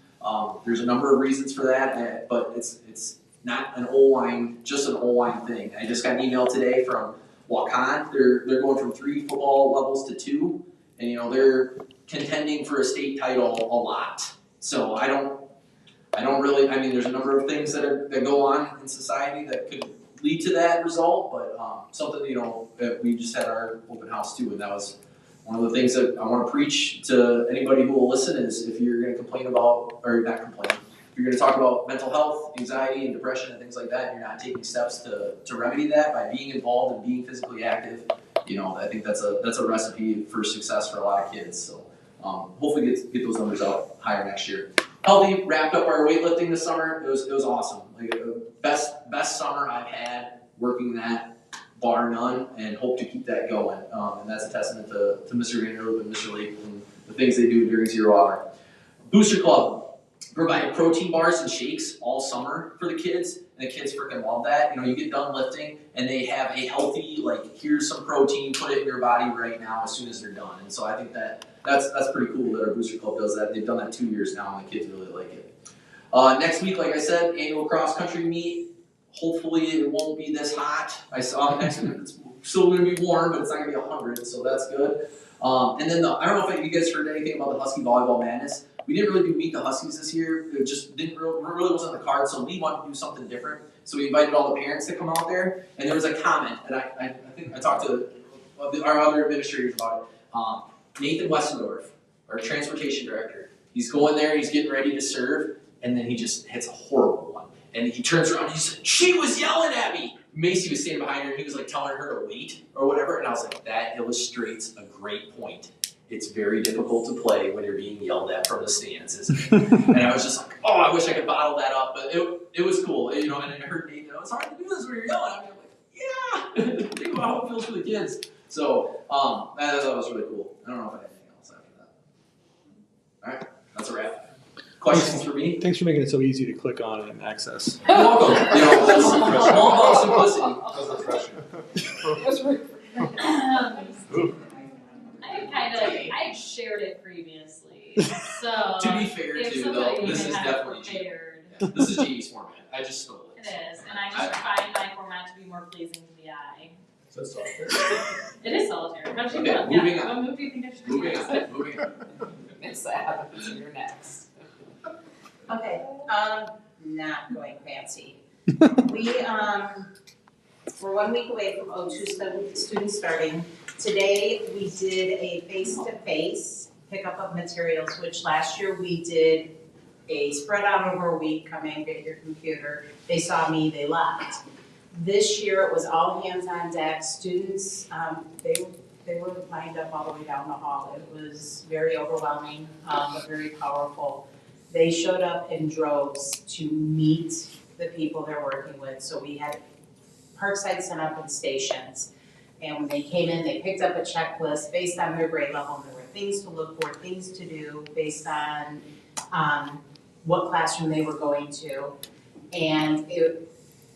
There's a number of reasons for that, but it's not an O-line, just an O-line thing. I just got an email today from Waukon. They're going from 3 football levels to 2, and you know they're contending for a state title a lot. So I don't really. I mean, there's a number of things that go on in society that could lead to that result, but something that we just had our open house too, and that was. One of the things that I want to preach to anybody who will listen is if you're going to complain about, or not complain, if you're going to talk about mental health, anxiety, and depression and things like that, and you're not taking steps to remedy that by being involved and being physically active, you know, I think that's a recipe for success for a lot of kids. So hopefully get those numbers out higher next year. Healthy wrapped up our weightlifting this summer. It was awesome. Like best summer I've had working that. Bar none, and hope to keep that going. And that's a testament to Mr. Vanderloop and Mr. Lake and the things they do during 0 hour. Booster Club provided protein bars and shakes all summer for the kids, and the kids freaking love that. You know, you get done lifting, and they have a healthy, like, here's some protein, put it in your body right now as soon as they're done. And so I think that's pretty cool that our Booster Club does that. They've done that 2 years now, and the kids really like it. Next week, like I said, annual cross country meet. Hopefully it won't be this hot. I saw next week it's still going to be warm, but it's not going to be 100, so that's good. And then I don't know if you guys heard anything about the Husky Volleyball Madness. we didn't really do Meet the Huskies this year. It just really wasn't on the card, so we wanted to do something different. So we invited all the parents to come out there, and there was a comment, and I think I talked to our other administrators about it. Nathan Westendorf, our transportation director, he's going there, he's getting ready to serve, and then he just hits a horrible one. And he turns around and he said, "She was yelling at me." Macy was standing behind her and he was like telling her to wait or whatever. And I was like, that illustrates a great point. It's very difficult to play when you're being yelled at from the stands, isn't it? And I was just like, oh, I wish I could bottle that up. But it was cool, you know, and I heard Nathan, it's hard to do this when you're yelling at me. I'm like, yeah, think about how it feels for the kids. So I thought that was really cool. I don't know if I have anything else after that. All right, that's a wrap. Questions for me? Thanks for making it so easy to click on and access. You're welcome. You know, that's all simplicity. That's refreshing. I shared it previously, so. To be fair if too, somebody though, this even is had it definitely cheap. prepared. This is GE's format. I just stole It it. is, and I just refined my format to be more pleasing to the eye. So it's software. It is solitaire. How'd you Okay, feel? moving Yeah, on. what move do you think I should do Moving next? on. Moving on. Miss that, so you're next. Okay, not going fancy. We're 1 week away from O2 students starting. Today, we did a face-to-face pickup of materials, which last year we did a spread out over a week, come in, get your computer. They saw me, they left. This year, it was all hands on deck. Students, they were lined up all the way down the hall. It was very overwhelming, but very powerful. They showed up in droves to meet the people they're working with. So we had Parkside set up in stations. And when they came in, they picked up a checklist based on their grade level. And there were things to look for, things to do based on what classroom they were going to. And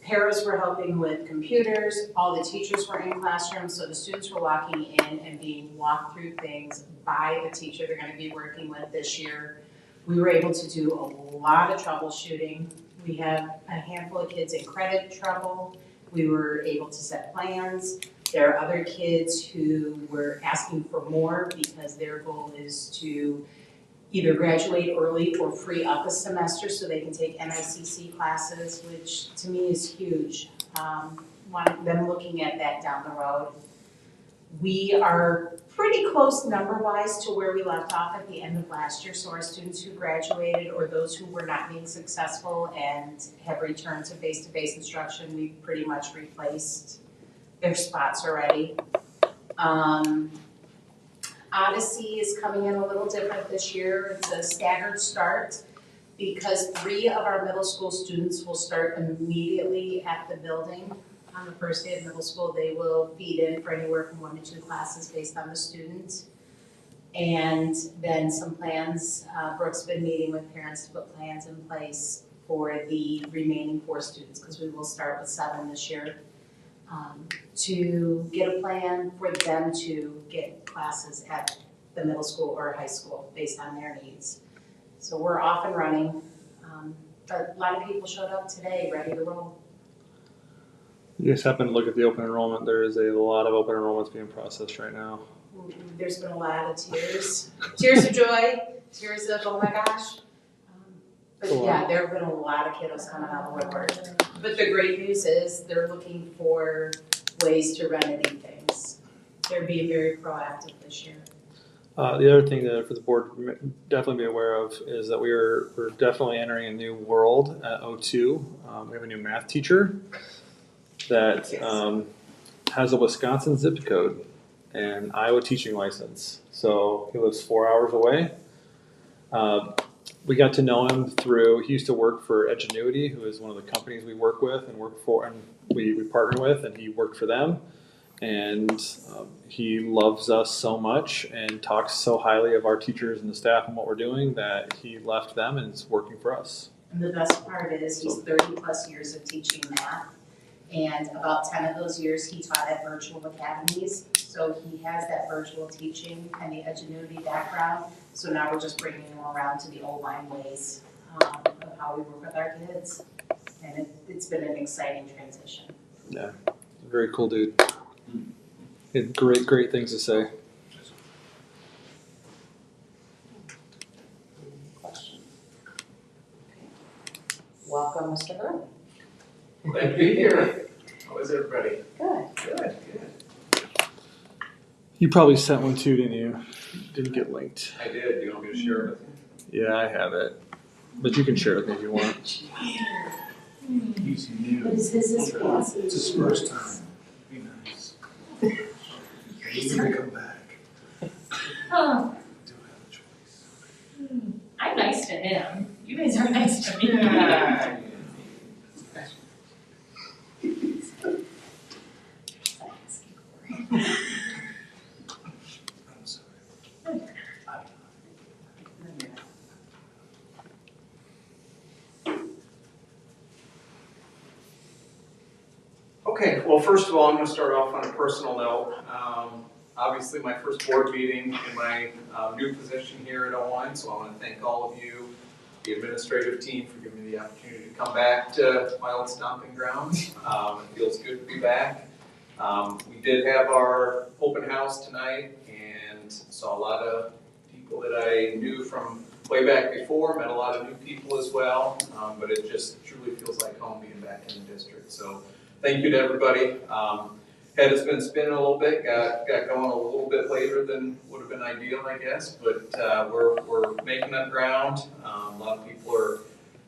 paras were helping with computers. All the teachers were in classrooms. So the students were walking in and being walked through things by the teacher they're going to be working with this year. We were able to do a lot of troubleshooting. We have a handful of kids in credit trouble. We were able to set plans. There are other kids who were asking for more because their goal is to either graduate early or free up a semester so they can take NICC classes, which to me is huge. Them looking at that down the road. We are pretty close number-wise to where we left off at the end of last year. So our students who graduated or those who were not being successful and have returned to face-to-face instruction, we've pretty much replaced their spots already. Odyssey is coming in a little different this year. It's a staggered start because 3 of our middle school students will start immediately at the building. On the first day of middle school, they will feed in for anywhere from 1 to 2 classes based on the student. And then some plans, Brooke's been meeting with parents to put plans in place for the remaining 4 students, because we will start with 7 this year, to get a plan for them to get classes at the middle school or high school based on their needs. So we're off and running, but a lot of people showed up today, ready to roll. You guys happen to look at the open enrollment. There is a lot of open enrollments being processed right now. There's been a lot of tears of joy, tears of oh my gosh. But yeah, there have been a lot of kiddos coming out of the woodwork. But the great news is they're looking for ways to remedy things. They're being very proactive this year. The other thing that for the board to definitely be aware of is that we're definitely entering a new world at O2. We have a new math teacher that has a Wisconsin zip code and Iowa teaching license. So he lives 4 hours away. We got to know him through, he used to work for Edgenuity, who is one of the companies we work with and we partner with, and he worked for them. And he loves us so much and talks so highly of our teachers and the staff and what we're doing that he left them and is working for us. And the best part is he's 30 plus years of teaching math. And about 10 of those years he taught at virtual academies. So he has that virtual teaching and the Edgenuity background. So now we're just bringing him around to the old line ways of how we work with our kids. And it's been an exciting transition. Yeah, very cool dude. He had great things to say. welcome Mr. Hurley. Glad to be here. How is everybody? Good. Good. You probably sent one too, didn't you? Didn't get linked. I did. Do you want me to share it with you? Yeah, I have it. But you can share it with me if you want. He's new. This is his class. It's his first time. Be nice. He's gonna come back. Oh, Do have a choice. I'm nice to him. You guys are nice to me. Yeah. I'm sorry. Okay, well, first of all, I'm going to start off on a personal note. Obviously, my first board meeting in my new position here at Owens, so I want to thank all of you, the administrative team, for giving me the opportunity to come back to my old stomping grounds. It feels good to be back. We did have our open house tonight and saw a lot of people that I knew from way back before, met a lot of new people as well, but it just truly feels like home being back in the district. So thank you to everybody. Head has been spinning a little bit, got going a little bit later than would have been ideal, I guess, but we're making up ground. A lot of people are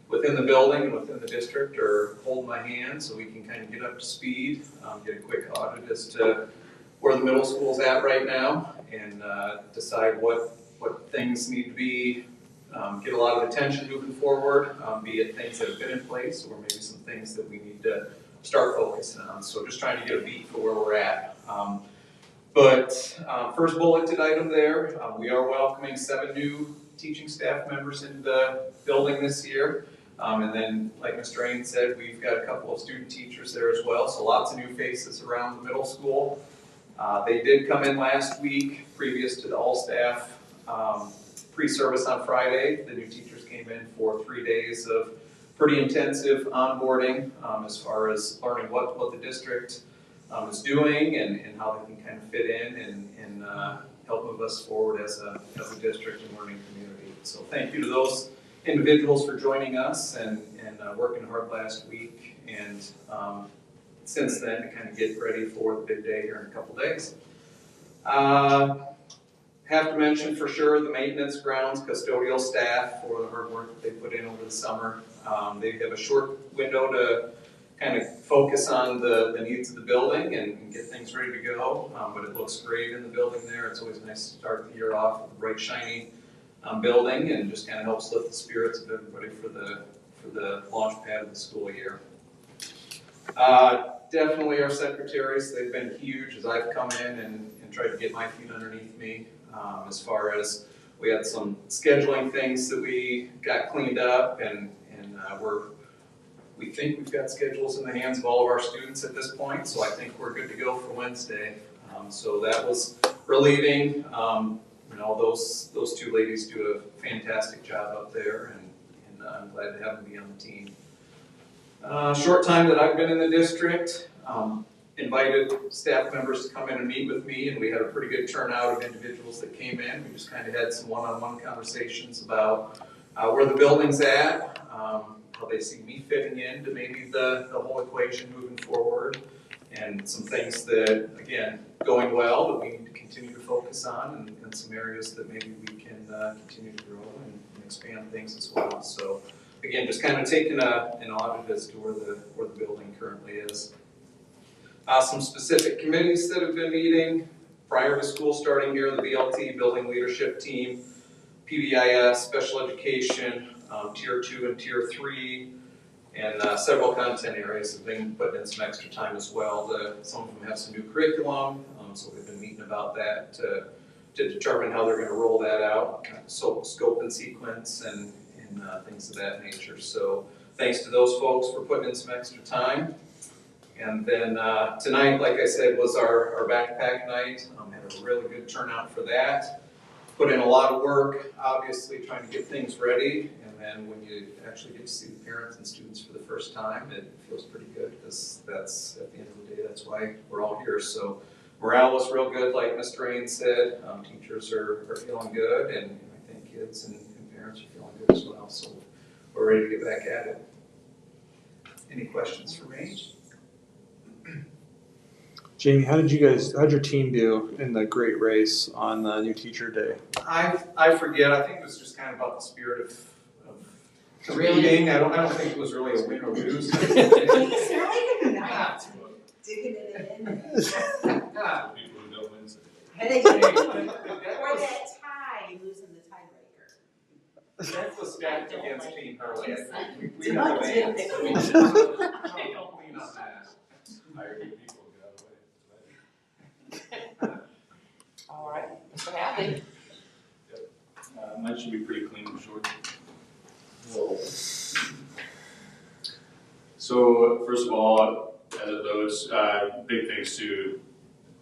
within the building and within the district are holding my hand so we can kind of get up to speed, get a quick audit as to where the middle school's at right now, and decide what things need to be, get a lot of attention moving forward, be it things that have been in place or maybe some things that we need to start focusing on. So just trying to get a beat for where we're at. First bulleted item there, we are welcoming 7 new teaching staff members into the building this year. And then, like Mr. Rain said, we've got a couple of student teachers there as well, so lots of new faces around the middle school. They did come in last week, previous to the all-staff pre-service on Friday. The new teachers came in for 3 days of pretty intensive onboarding as far as learning what the district is doing and how they can kind of fit in and help move us forward as a district and learning community. So thank you to those individuals for joining us and working hard last week and since then to kind of get ready for the big day here in a couple days. Have to mention for sure the maintenance grounds custodial staff for the hard work that they put in over the summer. They have a short window to kind of focus on the needs of the building and get things ready to go, but it looks great in the building there. It's always nice to start the year off with a bright, shiny building and just kind of helps lift the spirits of everybody for the launch pad of the school year. Definitely our secretaries, they've been huge as I've come in and tried to get my feet underneath me as far as we had some scheduling things that we got cleaned up and we think we've got schedules in the hands of all of our students at this point, so I think we're good to go for Wednesday. So that was relieving. Those 2 ladies do a fantastic job up there, and I'm glad to have them be on the team. Short time that I've been in the district, invited staff members to come in and meet with me, and we had a pretty good turnout of individuals that came in. We just kind of had some one-on-one conversations about where the building's at, how they see me fitting into maybe the whole equation moving forward, and some things that, again, going well, but we need to continue to focus on, and some areas that maybe we can continue to grow and expand things as well. So, again, just kind of taking an audit as to where the building currently is. Some specific committees that have been meeting prior to school starting here, the BLT, Building Leadership Team, PBIS, Special Education, Tier 2 and Tier 3, and several content areas have been putting in some extra time as well. Some of them have some new curriculum, so we've been meeting about that to determine how they're going to roll that out, kind of scope and sequence and things of that nature. So thanks to those folks for putting in some extra time. And then tonight, like I said, was our backpack night. Had a really good turnout for that. Put in a lot of work, obviously trying to get things ready. And then when you actually get to see the parents and students for the first time, it feels pretty good because that's, at the end of the day, that's why we're all here. So morale was real good, like Mr. Rain said. Teachers are feeling good, and I think kids and parents are feeling good as well. So we're ready to get back at it. Any questions for me? Jamie, how'd your team do in the great race on the new teacher day? I forget, I think it was just kind of about the spirit of competing. I don't think it was really a win or lose. He's really not digging it in. People who don't win say. Hey, or that tie, losing the tiebreaker. That's the stacked against Team Hurley, I think. We Don't have a dip man, it. so we can clean on that. Hire good people, get out of the way. All right, Mr. Hadley. Mine should be pretty clean and short. So, first of all, as it loads, big thanks to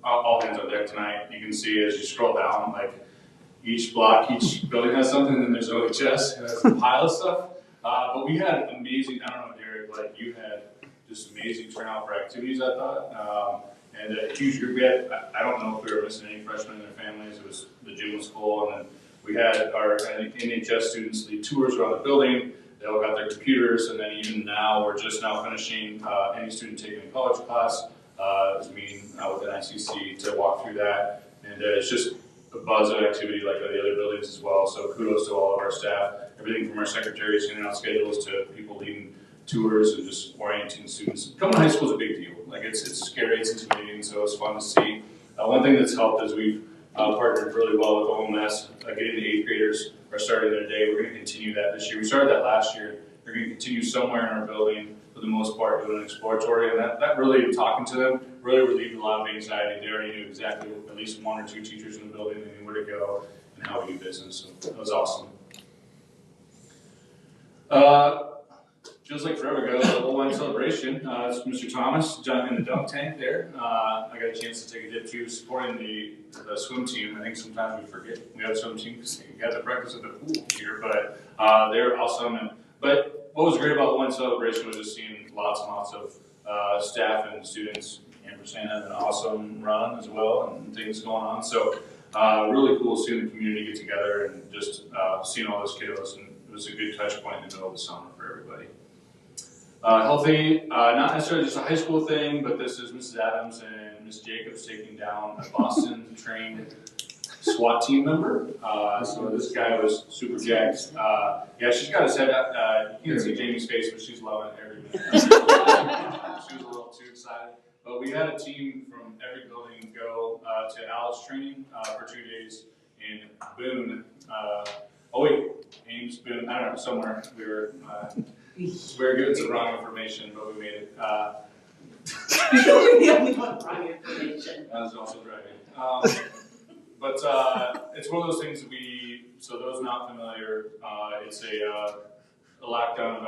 all hands on deck tonight. You can see as you scroll down, like each block, each building has something, and then there's OHS, and has a pile of stuff. But we had amazing, I don't know, Derek, like you had just amazing turnout for activities, I thought. And a huge group. We had, I don't know if we were missing any freshmen and their families. It was, the gym was full, and then we had our NHS students lead tours around the building. They all got their computers, and then even now, we're just now finishing any student taking a college class. Is meeting with NICC to walk through that. And it's just a buzz of activity like the other buildings as well. So kudos to all of our staff. Everything from our secretaries sending out schedules to people leading tours and just orienting students. Coming to high school is a big deal. Like it's scary, it's intimidating, so it's fun to see. One thing that's helped is we've partnered really well with OMS. Getting the 8th graders are starting their day. We're going to continue that this year. We started that last year. We're going to continue somewhere in our building for the most part doing an exploratory, and that really, talking to them, really relieved a lot of anxiety. They already knew exactly at least 1 or 2 teachers in the building. They knew where to go and how we do business. So that was awesome. Feels like forever ago, the whole line celebration. It's Mr. Thomas, John in the dunk tank there. I got a chance to take a dip too, supporting the swim team. I think sometimes we forget we have a swim team because we got to practice at the pool here, but they're awesome. But what was great about the line celebration was just seeing lots and lots of staff and students. Ampersand had an awesome run as well and things going on. So really cool seeing the community get together and just seeing all those kiddos. And it was a good touch point in the middle of the summer for everybody. Healthy, not necessarily just a high school thing, but this is Mrs. Adams and Miss Jacobs taking down a Boston-trained SWAT team member. So this guy was super jacked. Yeah, she's got his head up. You can see Jamie's face, but she's loving it every minute. She was a little too excited. But we had a team from every building go to Alice training for 2 days in Boone. Ames, Boone, I don't know, somewhere. We were very good. It's the wrong information, but we made it. You're the only one wrong information. I was also driving. But it's one of those things so those not familiar, it's a lockdown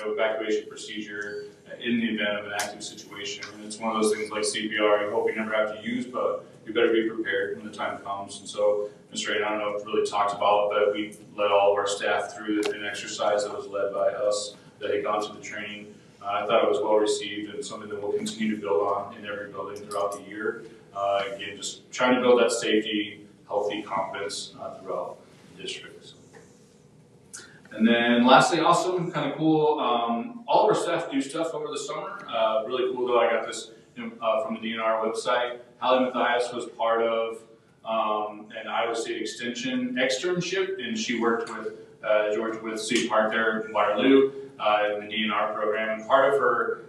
evacuation procedure in the event of an active situation. And it's one of those things like CPR, you hope you never have to use, but you better be prepared when the time comes. And so, Mr. Ray, I don't know if really talked about it, but we led all of our staff through an exercise that was led by us that had gone through the training. I thought it was well received and something that we'll continue to build on in every building throughout the year. Again, just trying to build that safety, healthy confidence throughout the district. So. And then lastly, awesome, kind of cool, all of our staff do stuff over the summer. Really cool though, I got this from the DNR website. Hallie Mathias was part of an Iowa State Extension externship, and she worked with George with City Park there in Waterloo in the DNR program. And part of her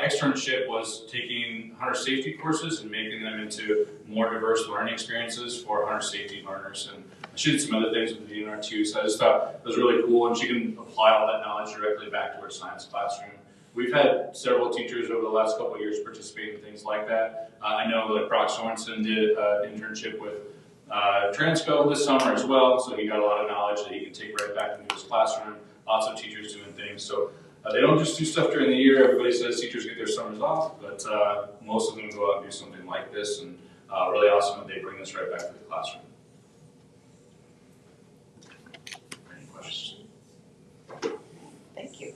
externship was taking hunter safety courses and making them into more diverse learning experiences for hunter safety learners. And she did some other things with the DNR too, so I just thought it was really cool, and she can apply all that knowledge directly back to her science classroom. We've had several teachers over the last couple of years participate in things like that. I know that Brock Sorensen did an internship with Transco this summer as well, so he got a lot of knowledge that he can take right back into his classroom. Lots of teachers doing things. So they don't just do stuff during the year. Everybody says teachers get their summers off, but most of them go out and do something like this, and really awesome that they bring this right back to the classroom. Any questions? Thank you.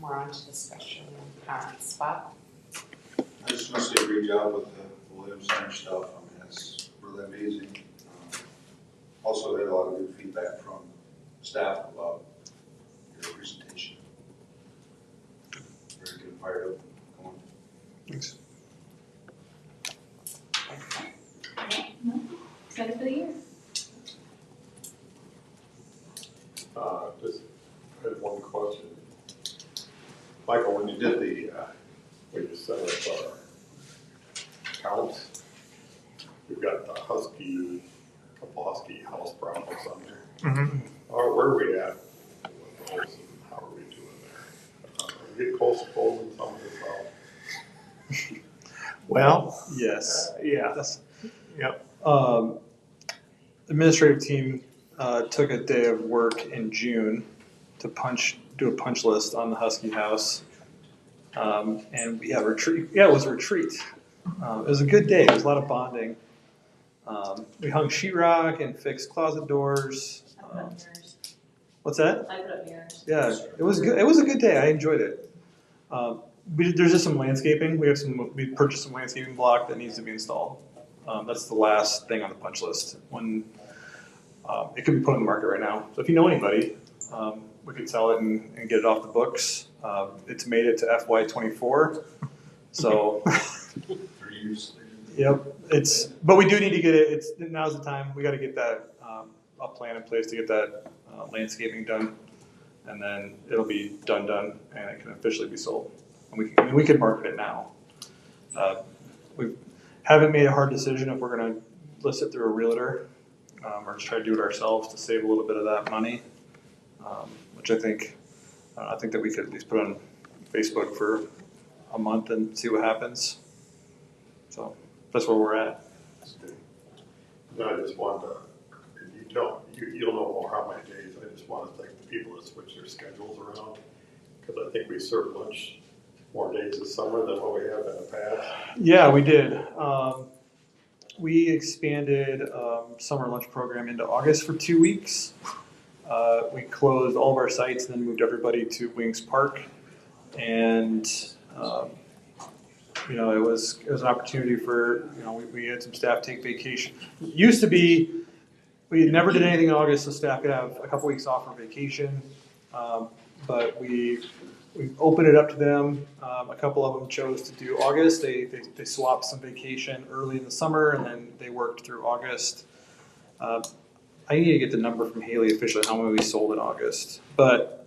We're on to discussion comments. Bob? I just want to say great job with the Williams Center stuff. I mean, that's really amazing. Also had a lot of good feedback from staff about your presentation. Just had one question. Michael, when you did when you set up our accounts, we've got the couple Husky house problems on there. Mhm. Where are we at with those and how are we doing there? Are we getting close to closing some of this out? Well, yes. Yeah. Yep. Administrative team took a day of work in June to do a punch list on the Husky house. And we had a retreat. Yeah, it was a retreat. It was a good day. It was a lot of bonding. We hung sheetrock and fixed closet doors. What's that? I put up mirrors. Yeah, it was good. It was a good day. I enjoyed it. There's just some landscaping. We purchased some landscaping block that needs to be installed. That's the last thing on the punch list. When it could be put on the market right now. So if you know anybody, we could sell it and get it off the books. It's made it to FY24. So. 3 years. Yep. But we do need to get it. Now's the time. We got to get that a plan in place to get that landscaping done, and then it'll be done, and it can officially be sold. And we can market it now. We haven't made a hard decision if we're going to list it through a realtor or just try to do it ourselves to save a little bit of that money, which I think that we could at least put on Facebook for a month and see what happens. So that's where we're at. No, I just wanted to, you don't know how many days, I just want to thank the people that switch their schedules around. Because I think we served lunch more days this summer than what we have in the past. Yeah, we did. We expanded summer lunch program into August for 2 weeks. We closed all of our sites and then moved everybody to Wings Park. And it was an opportunity for, we had some staff take vacation. It used to be, we never did anything in August, so staff could have a couple weeks off for vacation. But we opened it up to them. A couple of them chose to do August. They swapped some vacation early in the summer, and then they worked through August. I need to get the number from Haley officially how many we sold in August, but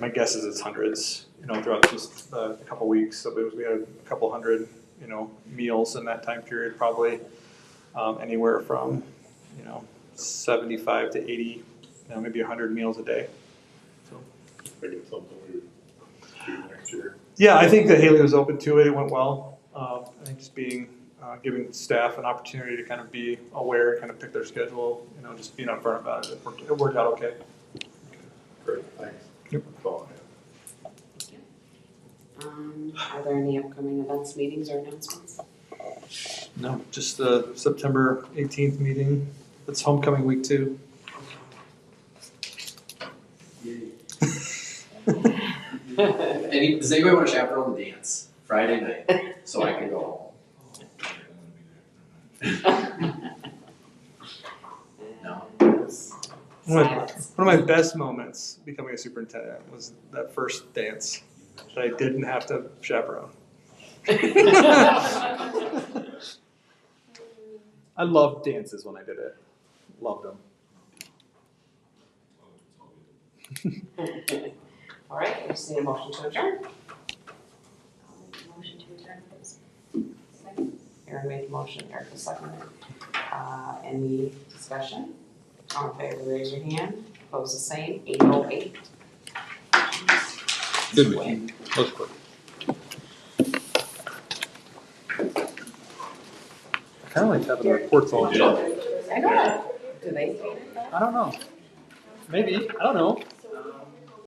my guess is it's hundreds. Throughout just a couple weeks. So we had a couple hundred, meals in that time period, probably anywhere from, 75 to 80, maybe 100 meals a day. So Maybe it's something we would do next year. yeah, I think that Haley was open to it. It went well. I think just giving staff an opportunity to kind of be aware and kind of pick their schedule, just being upfront about it. It worked out okay. Great, thanks. Yep. That's all I have. Are there any upcoming events, meetings, or announcements? No, just the September 18th meeting. It's homecoming week too. Does anybody want to chaperone the dance Friday night so I can go home? No. One of my best moments becoming a superintendent was that first dance that I didn't have to chaperone. I loved dances when I did it. Loved them. All right, we just need a motion to adjourn. Motion to adjourn, please. Erin made the motion, Erica seconded. Any discussion? All in favor, raise your hand. Opposed, the same. 8:08. Good meeting. That was quick. I kind of like having the reports all done. I know. Do they? I don't know. Maybe. I don't know.